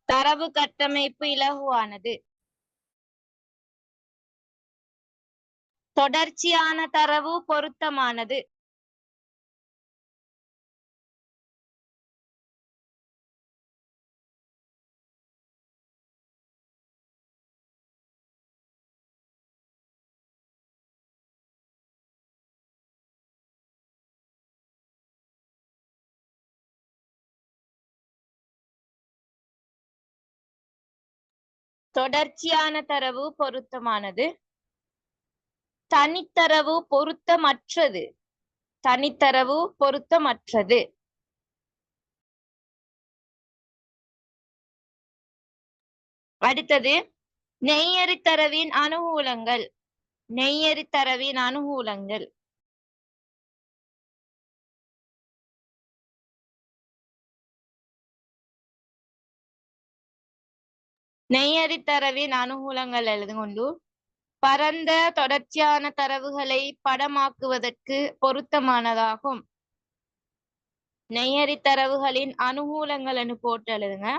தரவு கட்டமைப்பு இலகுவானது. தொடர்ச்சியான தரவு பொருத்தமானது. தொடர்ச்சியான தரவு பொருத்தமானது. தனித்தரவு பொருத்தமற்றது. தனித்தரவு பொருத்தமற்றது. அடுத்தது நெய்யறித்தரவின் அனுகூலங்கள். நெய்யறித்தரவின் அனுகூலங்கள். நெய்யறித்தரவின் அனுகூலங்கள் எழுதுகொண்டு பரந்த தொடர்ச்சியான தரவுகளை படமாக்குவதற்கு பொருத்தமானதாகும். நெய்யறித்தரவுகளின் அனுகூலங்கள் போட்டு எழுதுங்க.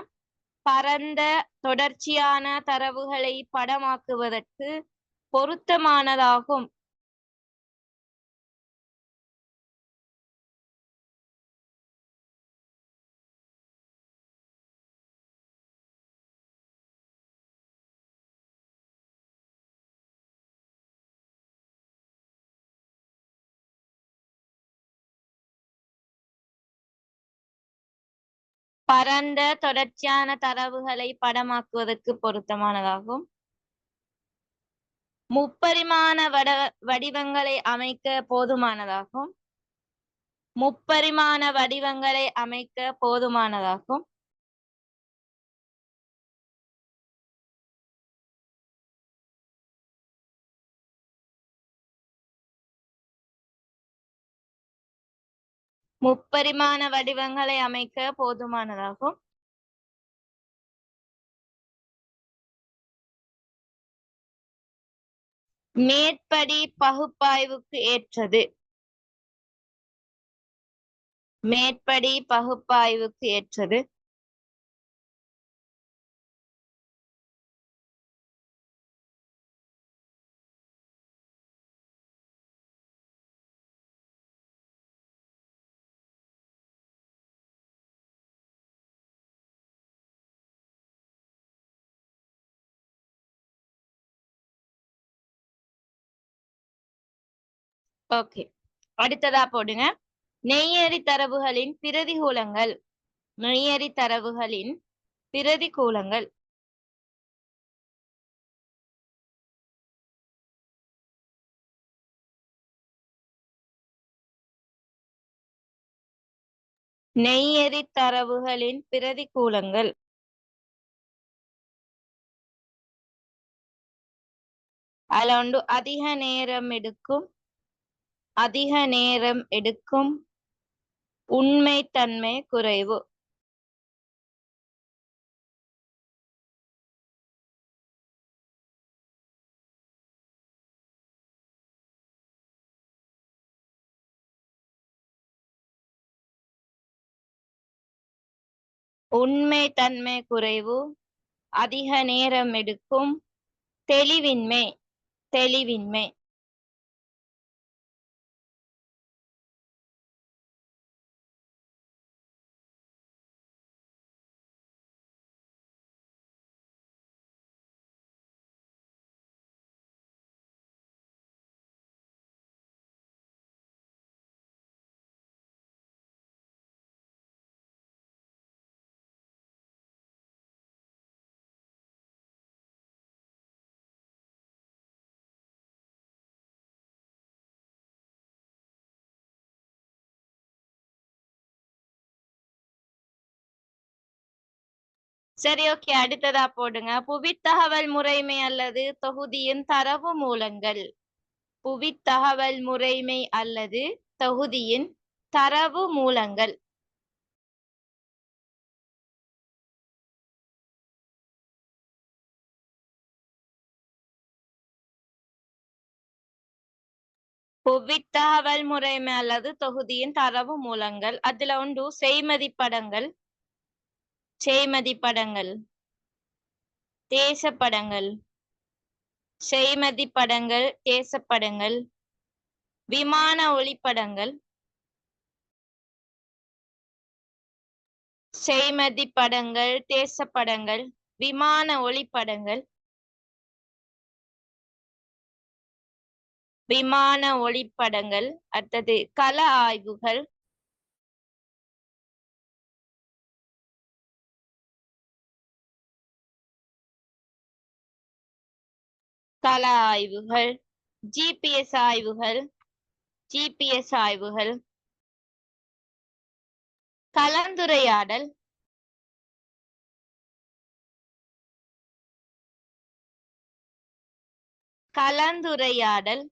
பரந்த தொடர்ச்சியான தரவுகளை படமாக்குவதற்கு பொருத்தமானதாகும். பரந்த தொடர்ச்சியான தரவுகளை படமாக்குவதற்கு பொருத்தமானதாகும். முப்பரிமாண வடிவங்களை அமைக்க போதுமானதாகும். முப்பரிமாண வடிவங்களை அமைக்க போதுமானதாகும். முப்பரிமாண வடிவங்களை அமைக்க போதுமானதாகும். மேற்படி பகுப்பாய்வுக்கு ஏற்றது. மேற்படி பகுப்பாய்வுக்கு ஏற்றது. ஓகே, அடுத்ததா போடுங்க. நெய்யறி தரவுகளின் பிரதிகூலங்கள். நெய்யறி தரவுகளின் பிரதிகூலங்கள். நெய்யறி தரவுகளின் பிரதிகூலங்கள். அதுல அதிக நேரம் எடுக்கும். அதிக நேரம் எடுக்கும். உண்மைத்தன்மை குறைவு. உண்மைத்தன்மை குறைவு. அதிக நேரம் எடுக்கும். தெளிவின்மை. தெளிவின்மை. சரி, ஓகே, அடுத்ததா போடுங்க. புவித்தகவல் முறைமை அல்லது தொகுதியின் தரவு மூலங்கள். புவித்தகவல் முறைமை அல்லது தொகுதியின் தரவு மூலங்கள். புவித்தகவல் முறைமை அல்லது தொகுதியின் தரவு மூலங்கள். அதுல செய்மதிப்படங்கள். செய்மதிப்படங்கள். தேசப்படங்கள், செய்மதி படங்கள், தேசப்படங்கள், விமான ஒளிப்படங்கள், செய்மதி படங்கள், தேசப்படங்கள், விமான ஒளிப்படங்கள், விமான ஒளிப்படங்கள். அடுத்தது கள ஆய்வுகள், கள ஆய்வுகள், ஜிபிஎஸ் ஆய்வுகள், ஜிபிஎஸ் ஆய்வுகள், கலந்துரையாடல், கலந்துரையாடல்,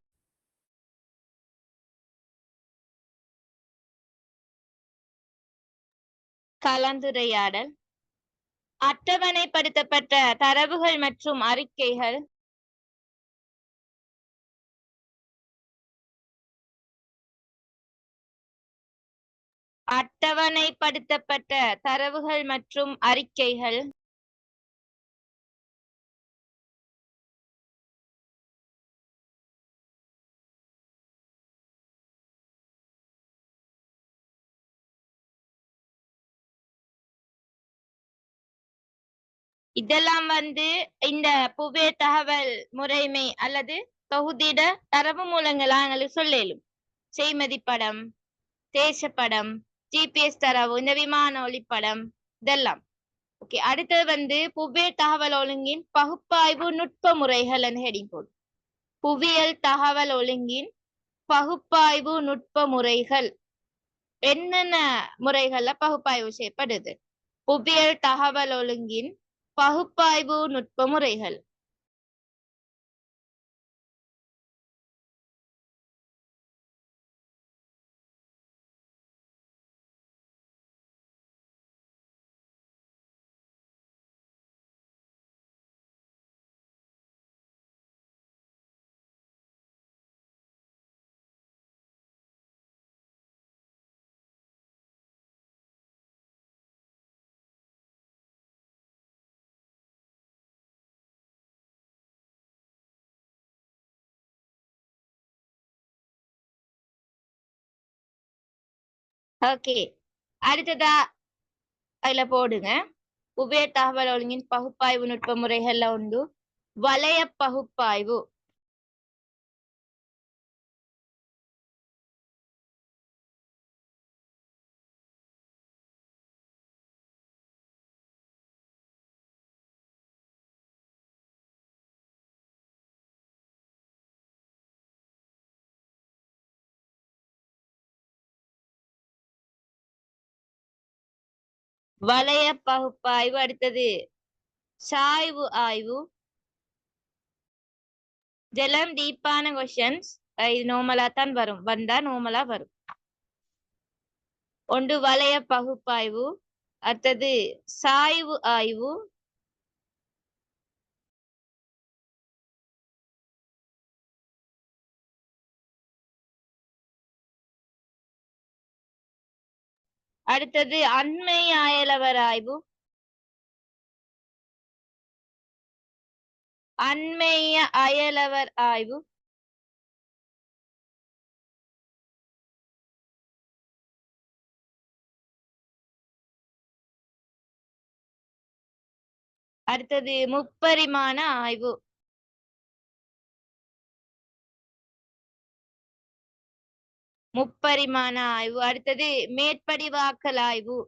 கலந்துரையாடல், அட்டவணைப்படுத்தப்பட்ட தரவுகள் மற்றும் அறிக்கைகள், அட்டவணைப்படுத்தப்பட்ட தரவுகள் மற்றும் அறிக்கைகள், இதெல்லாம் இந்த புவிய தகவல் முறைமை அல்லது தொகுதிட தரவு மூலங்களா எங்களுக்கு சொல்லும். செய்மதி படம், தேசப்படம், ஜிபிஎஸ் தரவு, இந்த விமான ஒளிப்படம் இதெல்லாம். ஓகே, அடுத்தது புவிய தகவல் ஒழுங்கின் பகுப்பாய்வு நுட்ப முறைகள் ஹெடிங் போடும். புவியியல் தகவல் ஒழுங்கின் பகுப்பாய்வு நுட்ப முறைகள் என்னென்ன முறைகள்ல பகுப்பாய்வு செய்யப்படுது? புவியியல் தகவல் ஒழுங்கின் பகுப்பாய்வு நுட்ப முறைகள். ஓகே, அடுத்ததா அதுல போடுங்க. புவிய தகவல் ஒழுங்கின் பகுப்பாய்வு நுட்ப முறைகள்ல உண்டு வலய பகுப்பாய்வு. வலய பகுப்பாய்வு. அடுத்தது சாய்வு ஆய்வு. ஜெலம் டீப்பான கொஸ்டின்ஸ் இது நார்மலா தான் வரும், வந்தா நார்மலா வரும். ஒன்று வலய பகுப்பாய்வு, அடுத்தது சாய்வு ஆய்வு, அடுத்தது அண்மை அயலவர் ஆய்வு, அண்மைய அயலவர் ஆய்வு, அடுத்தது முப்பரிமாண ஆய்வு, முப்பரிமாண ஆய்வு, அடுத்தது மேற்படிவாக்கல் ஆய்வு,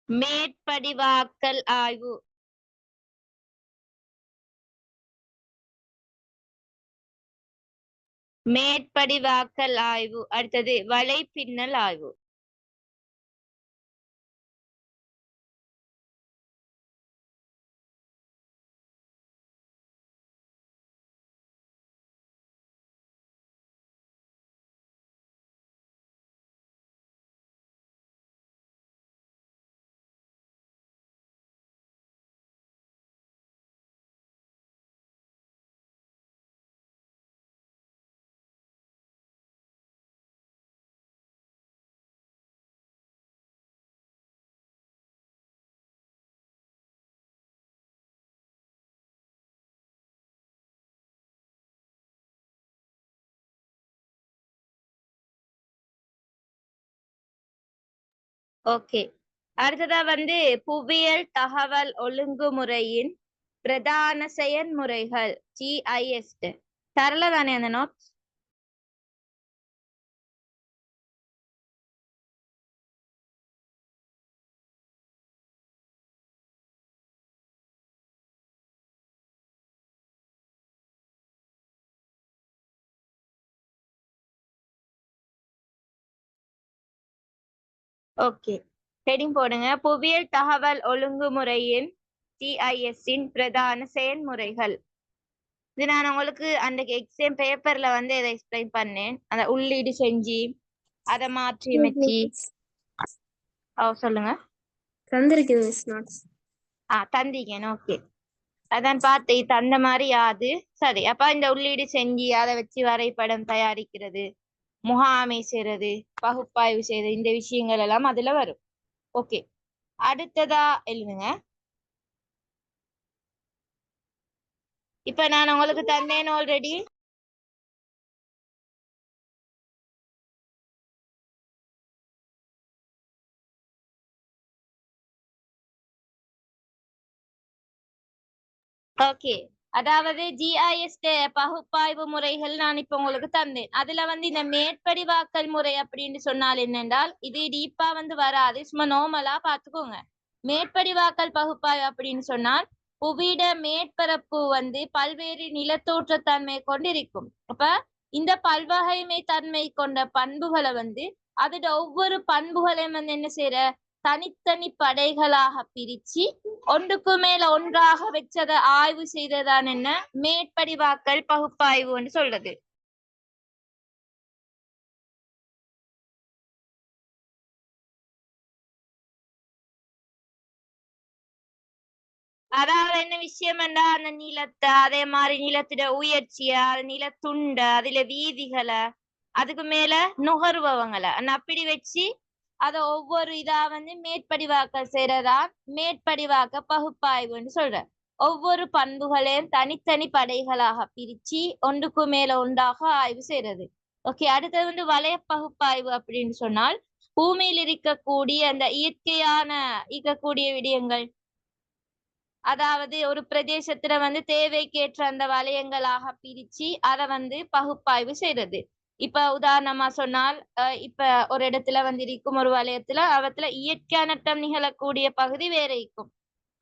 மேற்படிவாக்கல் ஆய்வு, மேற்படிவாக்கல் ஆய்வு, அடுத்தது வலைப்பின்னல் ஆய்வு. ஓகே. அடுத்ததா வந்து புவியியல் தகவல் ஒழுங்குமுறையின் பிரதான செயல்முறைகள் GIS. தரல தானே அந்த நோட்ஸ்? ஓகே, ஹெடிங் போடுங்க. புவியியல் தகவல் ஒழுங்குமுறையின் GIS-இன் பிரதான செயல்முறைகள். இது நான் உங்களுக்கு அந்த எக்ஸாம் பேப்பர்ல வந்து இதை எக்ஸ்பிளைன் பண்ணேன். அந்த உள்ளீடு செஞ்சு அதை மாற்றி அமைச்சு. சொல்லுங்க. தந்திருக்குது மிஸ் நோட்ஸ். தந்தீங்க. ஓகே, அதான் பார்த்தேன் தந்த மாதிரி யாது. சரி, அப்ப இந்த உள்ளீடு செஞ்சு அதை வச்சு வரைபடம் தயாரிக்கிறது, முகாமை செய்யறது, பகுப்பாய்வு செய்யறது, இந்த விஷயங்கள் எல்லாம் அதுல வரும். ஓகே, அடுத்ததா எழுதுங்க. இப்ப நான் உங்களுக்கு தந்தேன் ஆல்ரெடி. ஓகே, அதாவது GIS பகுப்பாய்வு முறைகள் நான் இப்ப உங்களுக்கு தந்தேன். அதுல வந்து இந்த மேற்படிவாக்கல் முறை அப்படின்னு சொன்னால் என்னென்றால், இது டீப்பா வந்து வராது, சும்மா நார்மலா பாத்துக்கோங்க. மேற்படிவாக்கல் பகுப்பாய்வு அப்படின்னு சொன்னால் புவியிட மேற்பரப்பு வந்து பல்வேறு நிலத்தோற்றத்தன்மை கொண்டிருக்கும். அப்ப இந்த பல்வகைமை தன்மை கொண்ட பண்புகளை வந்து அதோட ஒவ்வொரு பண்புகளையும் வந்து என்ன செய்யற தனித்தனி படைகளாக பிரிச்சு ஒன்றுக்கு மேல ஒன்றாக வச்சதை ஆய்வு செய்ததான் என்ன மேற்படிவாக்கல் பகுப்பாய்வுன்னு சொல்றது. அதாவது என்ன விஷயம் என்றா அந்த நிலத்தை, அதே மாதிரி நிலத்திட உயர்ச்சிய, நிலத்துண்ட, அதுல வீதிகளை, அதுக்கு மேல நுகர்வங்களை அப்படி வச்சு அத ஒவ்வொரு இதா வந்து மேற்படிவாக்க செய்யறதா மேற்படிவாக்க பகுப்பாய்வுன்னு சொல்ற. ஒவ்வொரு பண்புகளையும் தனித்தனி படைகளாக பிரிச்சு ஒன்றுக்கு மேல ஒன்றாக ஆய்வு செய்யறது. ஓகே, அடுத்தது வந்து வலய பகுப்பாய்வு அப்படின்னு சொன்னால் பூமியில் இருக்கக்கூடிய அந்த இயற்கையான இருக்கக்கூடிய விடயங்கள், அதாவது ஒரு பிரதேசத்துல வந்து தேவைக்கேற்ற அந்த வலயங்களாக பிரிச்சு அதை வந்து பகுப்பாய்வு செய்யறது. இப்ப உதாரணமா சொன்னால் இப்ப ஒரு இடத்துல வந்து இருக்கும் ஒரு வலயத்துல அவத்துல இயற்கை அனர்த்தம் நிகழக்கூடிய பகுதி வேற இருக்கும்.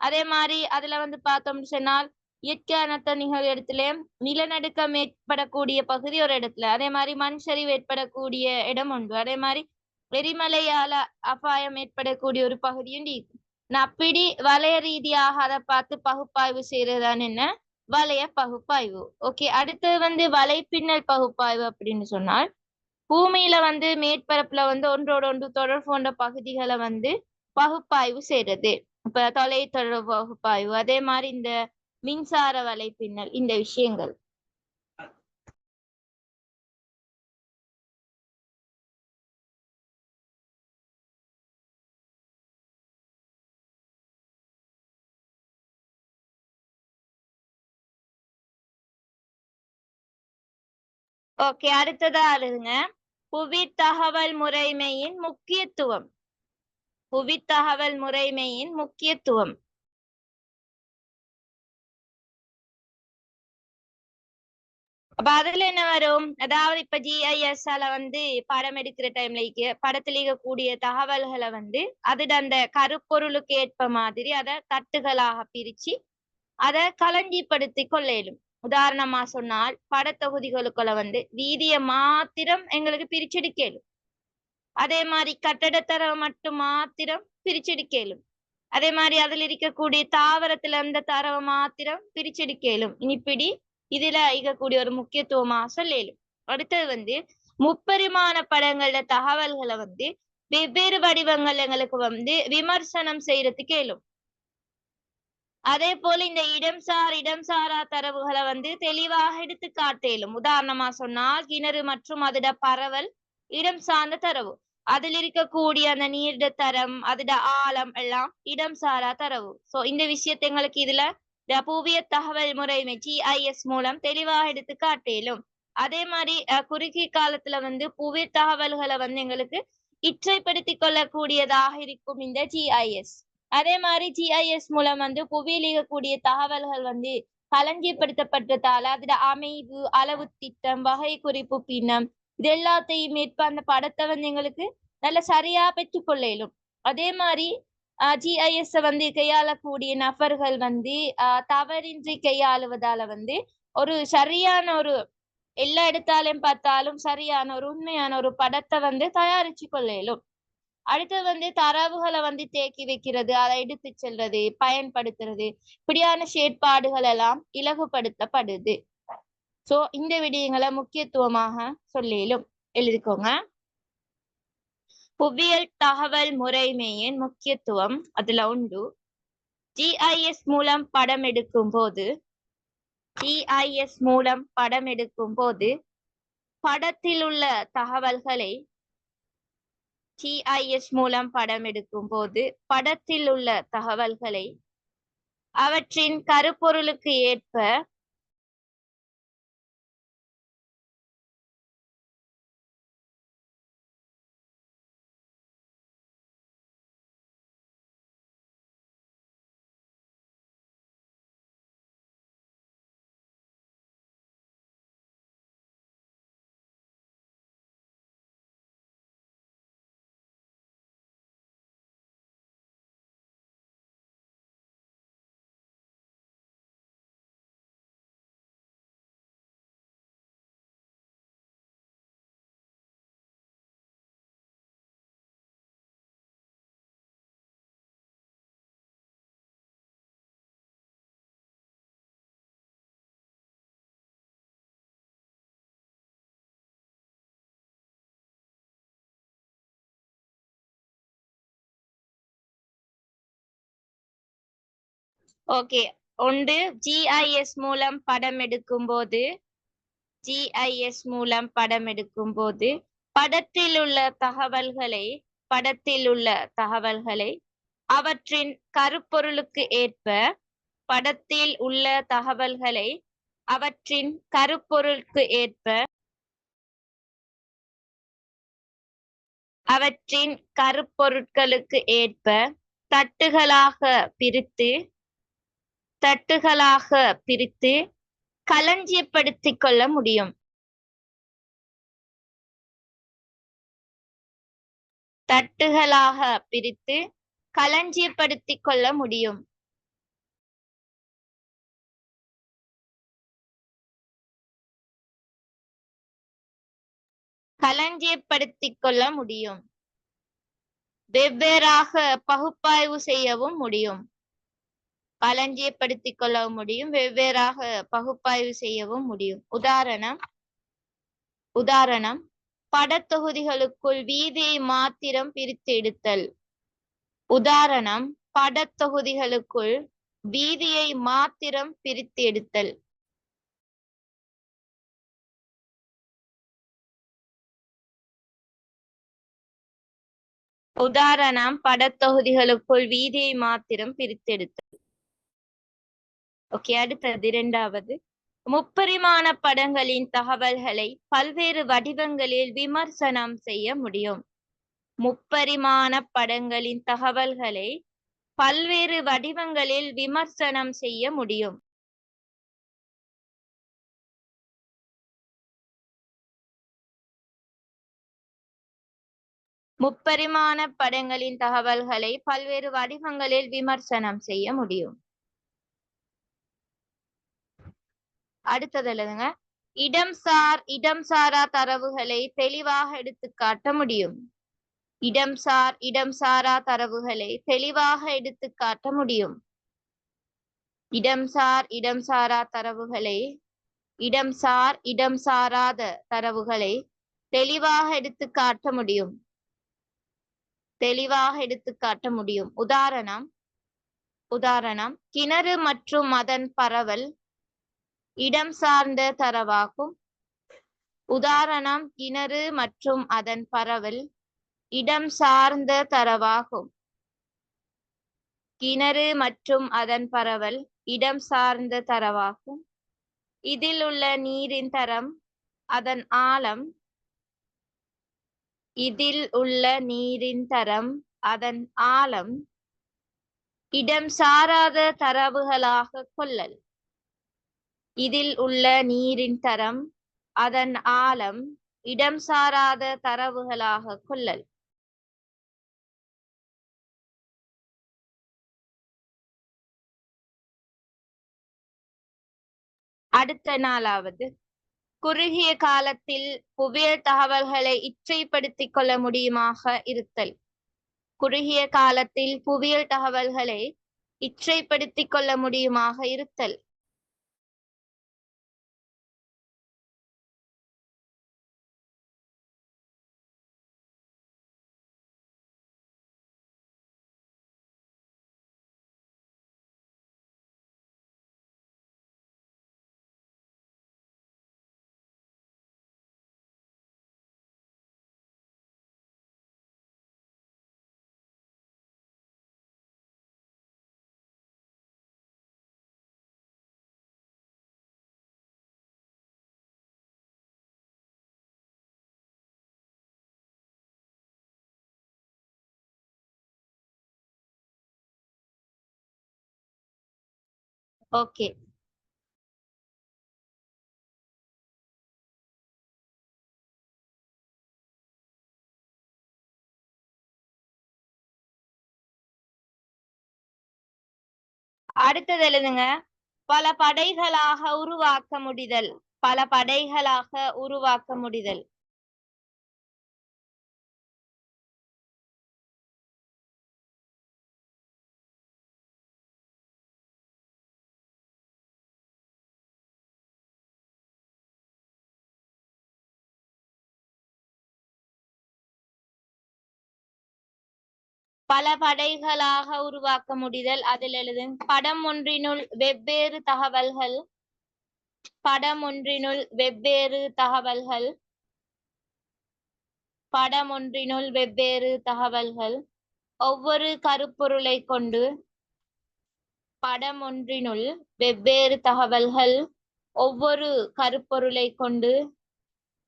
அதே மாதிரி அதுல வந்து பார்த்தோம்னு சொன்னால் இயற்கை அனர்த்தம் நிகழ் இடத்துல நிலநடுக்கம் ஏற்படக்கூடிய பகுதி ஒரு இடத்துல, அதே மாதிரி மண் சரிவு ஏற்படக்கூடிய இடம் உண்டு, அதே மாதிரி எரிமலையால அபாயம் ஏற்படக்கூடிய ஒரு பகுதியும் இருக்கும். அப்படி வலய ரீதியாக அதை பார்த்து பகுப்பாய்வு செய்யறதுதான் என்ன வலய பகுப்பாய்வு. ஓகே, அடுத்தது வந்து வலைப்பின்னல் பகுப்பாய்வு அப்படின்னு சொன்னால் பூமியில வந்து மேற்பரப்புல வந்து ஒன்றோடு ஒன்று தொடர்பு கொண்ட பகுதிகளை வந்து பகுப்பாய்வு செய்யறது. இப்ப தொலைத்தொடர்பு பகுப்பாய்வு, அதே மாதிரி இந்த மின்சார வலைப்பின்னல், இந்த விஷயங்கள். ஓகே, அடுத்ததா எழுதுங்க. புவி தகவல் முறைமையின் முக்கியத்துவம். புவி தகவல் முறைமையின் முக்கியத்துவம். அப்ப அதுல என்ன வரும், அதாவது இப்ப GIS-ஆல வந்து படம் எடுக்கிற டைம்ல படத்துல இருக்கக்கூடிய தகவல்களை வந்து அதுட அந்த கருப்பொருளுக்கு ஏற்ப மாதிரி அதை தட்டுகளாக பிரிச்சு அதை களஞ்சிப்படுத்தி கொள்ளையிலும். உதாரணமா சொன்னால் படத்தொகுதிகளுக்குள்ள வந்து வீதியை மாத்திரம் எங்களுக்கு பிரிச்செடுக்கலும், அதே மாதிரி கட்டடத்தரவை மட்டும் மாத்திரம் பிரிச்செடுக்கலும், அதே மாதிரி அதுல இருக்கக்கூடிய தாவரத்துல அந்த தரவை மாத்திரம் பிரிச்செடுக்கலும். இப்படி இதுல இருக்கக்கூடிய ஒரு முக்கியத்துவமா சொல்லலும். அடுத்தது வந்து முப்பரிமாண படங்கள தகவல்களை வந்து வெவ்வேறு வடிவங்கள் எங்களுக்கு வந்து விமர்சனம் செய்யறதுக்கு இயலும். அதே போல இந்த இடம் சாரா தரவுகளை வந்து தெளிவாக எடுத்து காட்டலும். உதாரணமா சொன்னால் கிணறு மற்றும் அதோட பரவல் இடம் சார்ந்த தரவு, அதில் இருக்கக்கூடிய அந்த நீரிட தரம், அதோட ஆழம் எல்லாம் இடம் சாரா தரவு. சோ இந்த விஷயத்தை எங்களுக்கு இதுல புவியியல் தகவல் முறைமை GIS மூலம் தெளிவாக எடுத்து காட்டலும். அதே மாதிரி குறுகிய காலத்துல வந்து புவி தகவல்களை வந்து எங்களுக்கு இற்றைப்படுத்திக் கொள்ளக்கூடியதாக இருக்கும் இந்த GIS. அதே மாதிரி GIS மூலம் வந்து புவியில் இருக்கக்கூடிய தகவல்கள் வந்து களஞ்சியப்படுத்தப்பட்டதால அதோட அமைவு, அளவு திட்டம், வகை குறிப்பு பின்னம் இது எல்லாத்தையும் மேற்ப அந்த படத்தை வந்து எங்களுக்கு நல்ல சரியா பெற்றுக்கொள்ள இயலும். அதே மாதிரி GIS வந்து கையாளக்கூடிய நபர்கள் வந்து தவறின்றி கையாளுவதால வந்து ஒரு சரியான ஒரு எல்லா இடத்தாலையும் பார்த்தாலும் சரியான ஒரு உண்மையான ஒரு படத்தை வந்து தயாரிச்சு கொள்ள இயலும். அடுத்து வந்து தரவுகளை வந்து தேக்கி வைக்கிறது, அதை எடுத்து செல்றது, பயன்படுத்துறது இப்படியான செயற்பாடுகள் எல்லாம் இலகுபடுத்தப்படுது. சோ இந்த விடயங்களை முக்கியத்துவமாக சொல்லிலும் எழுதிக்கோங்க. புவியியல் தகவல் முறைமையின் முக்கியத்துவம் அதுல உண்டு. GIS மூலம் படம் எடுக்கும் போது படத்தில் உள்ள தகவல்களை GIS மூலம் படம் எடுக்கும் போது படத்தில் உள்ள தகவல்களை அவற்றின் கருப்பொருளுக்கு ஏற்ப ஓகே ஒன்று GIS மூலம் படம் எடுக்கும் போது படத்தில் உள்ள தகவல்களை அவற்றின் கருப்பொருளுக்கு ஏற்ப தட்டுகளாக பிரித்து களஞ்சியப்படுத்திக் கொள்ள முடியும். வெவ்வேறாக பகுப்பாய்வு செய்யவும் முடியும். உதாரணம் படத்தொகுதிகளுக்குள் வீதியை மாத்திரம் பிரித்து எடுத்தல். ஓகே, அடுத்தது இரண்டாவது. முப்பரிமாண படங்களின் தகவல்களை பல்வேறு வடிவங்களில் விமர்சனம் செய்ய முடியும். அடுத்தது எழுதுங்க. இடம் சாரா தரவுகளை தெளிவாக எடுத்து காட்ட முடியும். இடம் சாராத தரவுகளை தெளிவாக எடுத்து காட்ட முடியும். உதாரணம் கிணறு மற்றும் அதன் பரவல் இடம் சார்ந்த தரவாகும். இதில் உள்ள நீரின் தரம், அதன் ஆழம், இதில் உள்ள நீரின் தரம், அதன் ஆழம் இடம் சாராத தரவுகளாக கொள்ளல். இதில் உள்ள நீரின் தரம், அதன் ஆழம் இடம் சாராத தரவுகளாக கொள்ளல். அடுத்த 4வது, குறுகிய காலத்தில் புவியியல் தகவல்களை இற்றைப்படுத்திக் கொள்ள முடியுமாக இருத்தல். குறுகிய காலத்தில் புவியியல் தகவல்களை இற்றைப்படுத்திக் கொள்ள முடியுமாக இருத்தல். ஓகே, அடுத்தது எழுதுங்க. பல படைகளாக உருவாக்க முடிதல். பல படைகளாக உருவாக்க முடிதல். பல படைகளாக உருவாக்க முடிதல். அதில் எழுது. படம் ஒன்றினுள் வெவ்வேறு தகவல்கள். படம் ஒன்றினுள் வெவ்வேறு தகவல்கள். படம் ஒன்றினுள் வெவ்வேறு தகவல்கள் ஒவ்வொரு கருப்பொருளை கொண்டு. படம் ஒன்றினுள் வெவ்வேறு தகவல்கள் ஒவ்வொரு கருப்பொருளை கொண்டு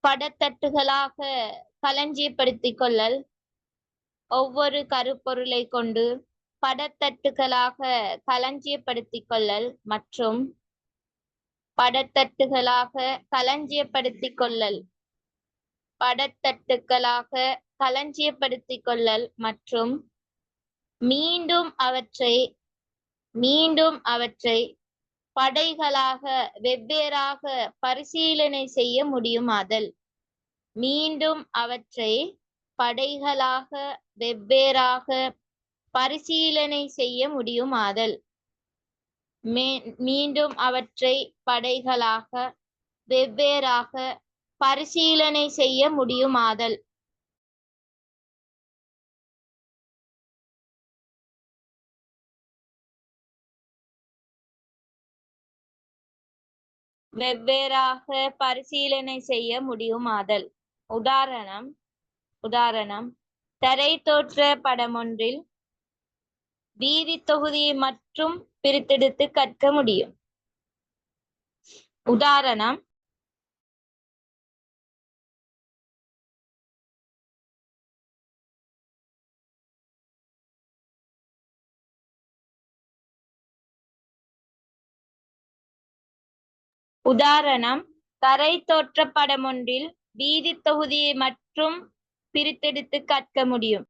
படத்தட்டுகளாக களஞ்சியப்படுத்திக் கொள்ளல். ஒவ்வொரு கருப்பொருளை கொண்டு படத்தட்டுகளாக களஞ்சியப்படுத்திக் கொள்ளல் மற்றும் படத்தட்டுகளாக களஞ்சியப்படுத்திக் கொள்ளல். படத்தட்டுகளாக களஞ்சியப்படுத்திக் கொள்ளல் மற்றும் மீண்டும் அவற்றை படைகளாக வெவ்வேறாக பரிசீலனை செய்ய முடியுமாதல். மீண்டும் அவற்றை படைகளாக வெவ்வேறாக பரிசீலனை செய்ய முடியுமாதல். மீண்டும் அவற்றை படைகளாக வெவ்வேறாக பரிசீலனை செய்ய முடியுமாதல். வெவ்வேறாக பரிசீலனை செய்ய முடியுமாதல். உதாரணம் தரை தோற்ற படம் ஒன்றில் வீதி தொகுதியை மட்டும் பிரித்தெடுத்து கற்க முடியும். உதாரணம் தரை தோற்ற படம் ஒன்றில் வீதி தொகுதியை மட்டும் பிரித்தெடுத்து கற்க முடியும்.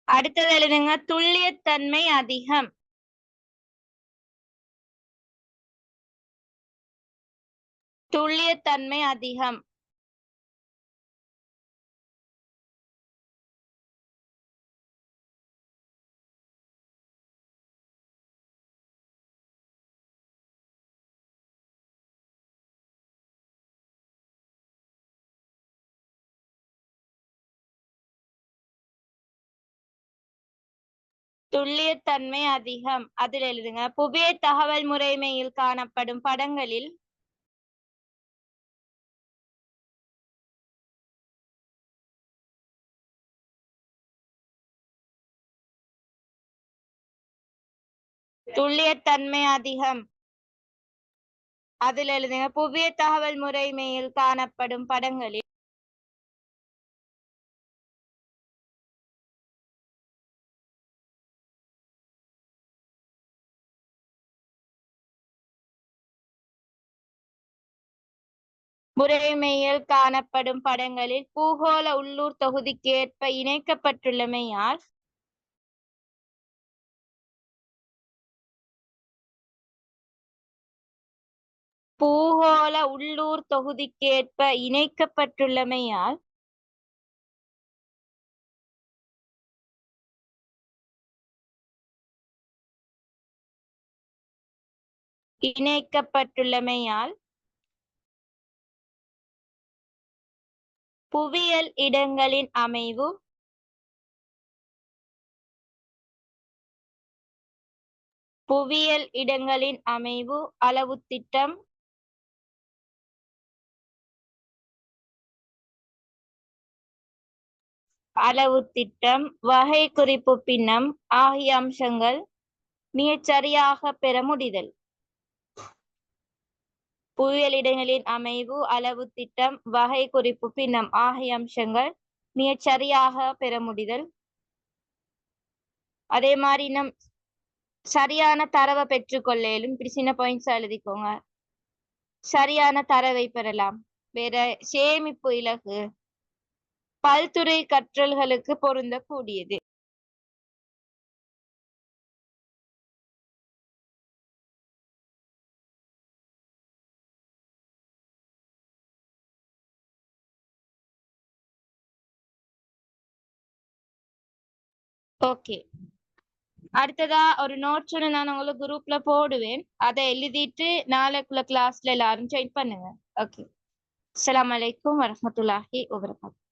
அடுத்தது எழுதுங்க. துல்லியத்தன்மை அதிகம். துல்லியத்தன்மை அதிகம். துல்லியத்தன்மை அதிகம். அதில் எழுதுங்க. புவிய தகவல் முறைமையில் காணப்படும் படங்களில் துல்லியத்தன்மை அதிகம். அதில் எழுதுங்க. புவிய தகவல் முறைமையில் காணப்படும் படங்களில் முறைமையில் காணப்படும் படங்களில் பூகோள உள்ளூர் தொகுதிக்கு ஏற்ப இணைக்கப்பட்டுள்ளமையால் பூகோள உள்ளூர் தொகுதிக்கேற்ப இணைக்கப்பட்டுள்ளமையால் புவியியல் இடங்களின் அமைவு அளவு திட்டம் வகை குறிப்பு பின்னம் ஆகிய அம்சங்கள் மிகச்சரியாக பெற முடிதல். புவியியல் இடங்களின் அமைவு, அளவு திட்டம், வகை குறிப்பு பின்னம் ஆகிய அம்சங்கள் மிகச்சரியாக பெற முடிதல். அதே மாதிரி நம் சரியான தரவை பெற்றுக்கொள்ளும். இப்படி சின்ன பாயிண்ட்ஸ் எழுதிக்கோங்க. சரியான தரவை பெறலாம். வேற சேமிப்பு இலக்கு பல்துறை கற்றல்களுக்கு பொருந்தக்கூடியது. ஓகே, அடுத்ததா ஒரு நோட்ஸ் ஒன்று நான் உங்களுக்கு குரூப்ல போடுவேன். அதை எழுதிட்டு நாளைக்குள்ள கிளாஸ்ல எல்லாரும் ஜாயின் பண்ணுங்க. ஓகே, அஸ்ஸலாமு அலைக்கும் வரஹ்மத்துல்லாஹி வபரகாத்துஹு.